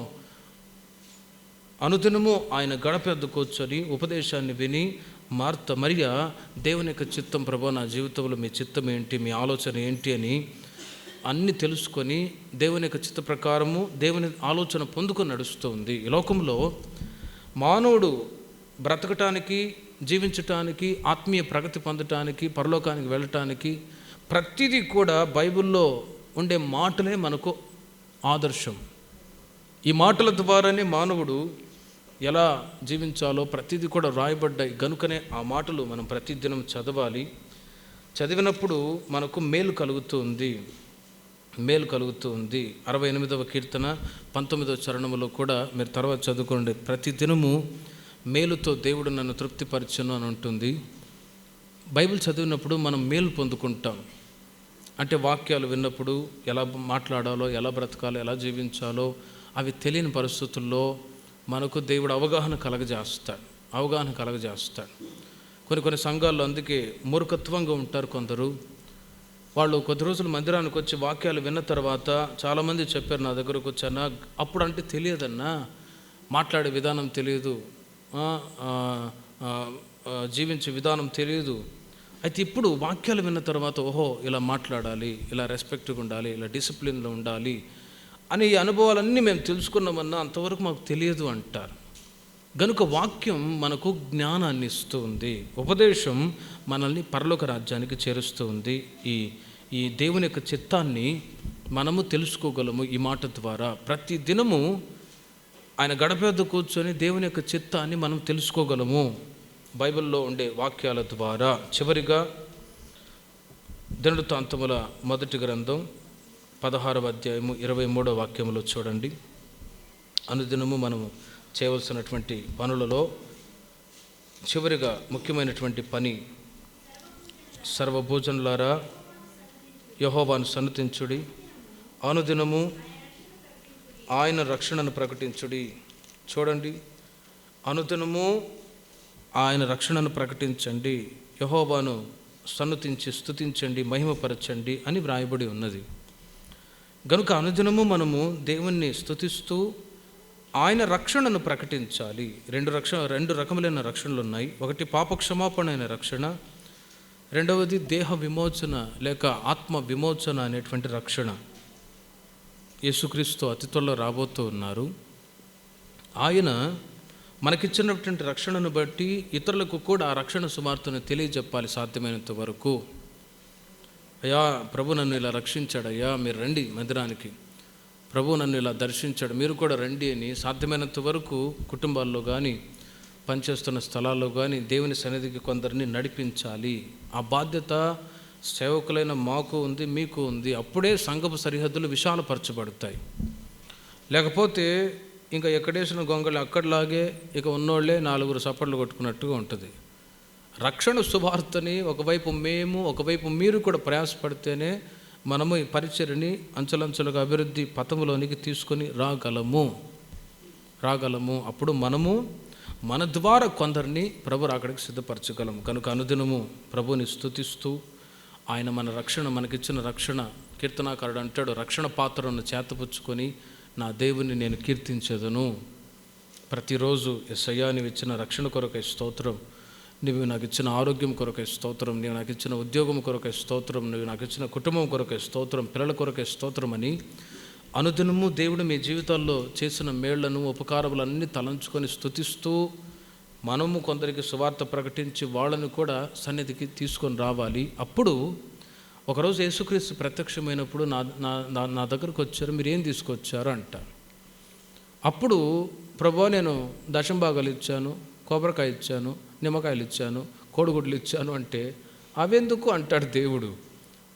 అనుదినము ఆయన గడప వద్ద కూర్చొని ఉపదేశాన్ని విని మరియా దేవుని యొక్క చిత్తం, ప్రభు నా జీవితంలో మీ చిత్తం ఏంటి, మీ ఆలోచన ఏంటి అని అన్నీ తెలుసుకొని దేవుని యొక్క చిత్త ప్రకారము దేవుని ఆలోచన పొందుకొని నడుస్తుంది. ఈ లోకంలో మానవుడు బ్రతకటానికి, జీవించటానికి, ఆత్మీయ ప్రగతి పొందటానికి, పరలోకానికి వెళ్ళటానికి ప్రతిదీ కూడా బైబిల్లో ఉండే మాటలే మనకు ఆదర్శం. ఈ మాటల ద్వారానే మానవుడు ఎలా జీవించాలో ప్రతిదీ కూడా రాయబడ్డాయి. గనుకనే ఆ మాటలు మనం ప్రతిదినం చదవాలి. చదివినప్పుడు మనకు మేలు కలుగుతుంది. 68వ కీర్తన 19వ చరణములో కూడా మీరు తర్వాత చదువుకోండి. ప్రతి దినము మేలుతో దేవుడు నన్ను తృప్తిపరచును అని ఉంటుంది. బైబిల్ చదివినప్పుడు మనం మేలు పొందుకుంటాం. అంటే వాక్యాలు విన్నప్పుడు ఎలా మాట్లాడాలో, ఎలా బ్రతకాలో, ఎలా జీవించాలో అవి తెలియని పరిస్థితుల్లో మనకు దేవుడు అవగాహన కలగజేస్తాడు. కొన్ని సంఘాల్లో అందుకే మూర్ఖత్వంగా ఉంటారు కొందరు. వాళ్ళు కొద్ది రోజులు మందిరానికి వచ్చి వాక్యాలు విన్న తర్వాత చాలామంది చెప్పారు, నా దగ్గరకు వచ్చానా, అప్పుడు అంటే తెలియదన్నా, మాట్లాడే విధానం తెలియదు, జీవించే విధానం తెలియదు. అయితే ఇప్పుడు వాక్యాలు విన్న తర్వాత ఓహో ఇలా మాట్లాడాలి, ఇలా రెస్పెక్ట్గా ఉండాలి, ఇలా డిసిప్లిన్లో ఉండాలి అని ఈ అనుభవాలన్నీ మేము తెలుసుకున్నామన్నా అంతవరకు మాకు తెలియదు అంటారు. గనుక వాక్యం మనకు జ్ఞానాన్ని ఇస్తుంది. ఉపదేశం మనల్ని పరలోక రాజ్యానికి చేరుస్తూ ఉంది. ఈ దేవుని యొక్క చిత్తాన్ని మనము తెలుసుకోగలము ఈ మాట ద్వారా. ప్రతి దినము ఆయన గడప కూర్చొని దేవుని యొక్క చిత్తాన్ని మనం తెలుసుకోగలము బైబిల్లో ఉండే వాక్యాల ద్వారా. చివరిగా దినవృత్తాంతముల మొదటి గ్రంథం 16వ అధ్యాయము 23వ వాక్యములో చూడండి. అనుదినము మనము చేయవలసినటువంటి పనులలో చివరిగా ముఖ్యమైనటువంటి పని, సర్వభోజనులారా యెహోవాను సన్నుతించుడి, అనుదినము ఆయన రక్షణను ప్రకటించుడి. చూడండి, అనుదినము ఆయన రక్షణను ప్రకటించండి, యెహోవాను సన్నుతించి స్తుతించండి, మహిమపరచండి అని వ్రాయబడి ఉన్నది. గనుక అనుదినము మనము దేవుణ్ణి స్తుతిస్తూ ఆయన రక్షణను ప్రకటించాలి. రెండు రకములైన రక్షణలు ఉన్నాయి. ఒకటి పాపక్షమాపణ అయిన రక్షణ, రెండవది దేహ విమోచన లేక ఆత్మ విమోచన అనేటువంటి రక్షణ. యేసుక్రీస్తు అతి త్వరలో రాబోతూ ఉన్నారు. ఆయన మనకిచ్చినటువంటి రక్షణను బట్టి ఇతరులకు కూడా ఆ రక్షణ సువార్తను తెలియజెప్పాలి సాధ్యమైనంత వరకు. అయ్యా ప్రభు నన్ను ఇలా రక్షించాడయ్యా, మీరు రండి మందిరానికి, ప్రభు నన్ను ఇలా దర్శించాడు, మీరు కూడా రండి అని సాధ్యమైనంత వరకు కుటుంబాల్లో కానీ పనిచేస్తున్న స్థలాల్లో కానీ దేవుని సన్నిధికి కొందరిని నడిపించాలి. ఆ బాధ్యత సేవకులైన మాకు ఉంది, మీకు ఉంది. అప్పుడే సంఘపు సరిహద్దులు విశాలపరచబడతాయి. లేకపోతే ఇంకా ఎక్కడేసిన గొంగళి అక్కడలాగే ఇక ఉన్నోళ్ళే 4 చప్పట్లు కొట్టుకున్నట్టుగా ఉంటుంది. రక్షణ సువార్తని ఒకవైపు మీరు కూడా ప్రయాసపడితేనే మనము ఈ పరిచర్ని అంచెలంచెలుగా అభివృద్ధి పథంలోనికి తీసుకొని రాగలము. అప్పుడు మనము మన ద్వారా కొందరిని ప్రభు రాకడికి సిద్ధపరచగలము. కనుక అనుదినము ప్రభుని స్తుతిస్తూ ఆయన మనకిచ్చిన రక్షణ, కీర్తనాకారుడు అంటాడు, రక్షణ పాత్రను చేతపుచ్చుకొని నా దేవుని నేను కీర్తించేదను. ప్రతిరోజు యేసయ్యా నీవు ఇచ్చిన రక్షణ కొరకై స్తోత్రం, నువ్వు నాకు ఇచ్చిన ఆరోగ్యం కొరకై స్తోత్రం, నీవు నాకు ఇచ్చిన ఉద్యోగం కొరకై స్తోత్రం, నువ్వు నాకు ఇచ్చిన కుటుంబం కొరకై స్తోత్రం, పిల్లల కొరకై స్తోత్రం అని అనుదినము దేవుడు మీ జీవితాల్లో చేసిన మేళ్లను, ఉపకారములన్నీ తలంచుకొని స్తుతిస్తూ మనము కొందరికి సువార్త ప్రకటించి వాళ్ళని కూడా సన్నిధికి తీసుకొని రావాలి. అప్పుడు ఒకరోజు యేసుక్రీస్తు ప్రత్యక్షమైనప్పుడు నా దగ్గరకు వచ్చారు, మీరు ఏం తీసుకొచ్చారు అంట. అప్పుడు ప్రభువా నేను దశంభాగాలు ఇచ్చాను, కొబ్బరికాయ ఇచ్చాను, నిమ్మకాయలు ఇచ్చాను, కోడిగుడ్లు ఇచ్చాను అంటే అవెందుకు అంటాడు దేవుడు.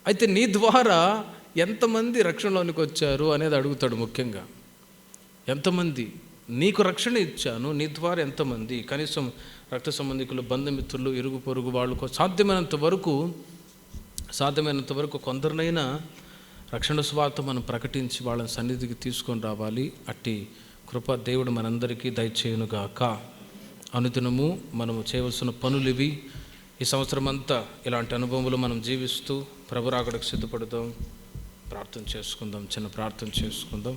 అయితే నీ ద్వారా ఎంతమంది రక్షణలోనికి వచ్చారు అనేది అడుగుతాడు. ముఖ్యంగా ఎంతమంది నీకు రక్షణ ఇచ్చాను, నీ ద్వారా ఎంతమంది, కనీసం రక్త సంబంధికులు, బంధుమిత్రులు, ఇరుగు పొరుగు వాళ్ళకు సాధ్యమైనంత వరకు కొందరినైనా రక్షణ సువార్త మనం ప్రకటించి వాళ్ళని సన్నిధికి తీసుకొని రావాలి. అట్టి కృప దేవుడు మనందరికీ దయచేయునుగాక. అనుదినము మనము చేయవలసిన పనులు ఇవి. ఈ సంవత్సరం అంతా ఇలాంటి అనుభవములు మనం జీవిస్తూ ప్రభు రాకడకు సిద్ధపడదాం. చిన్న ప్రార్థన చేసుకుందాం.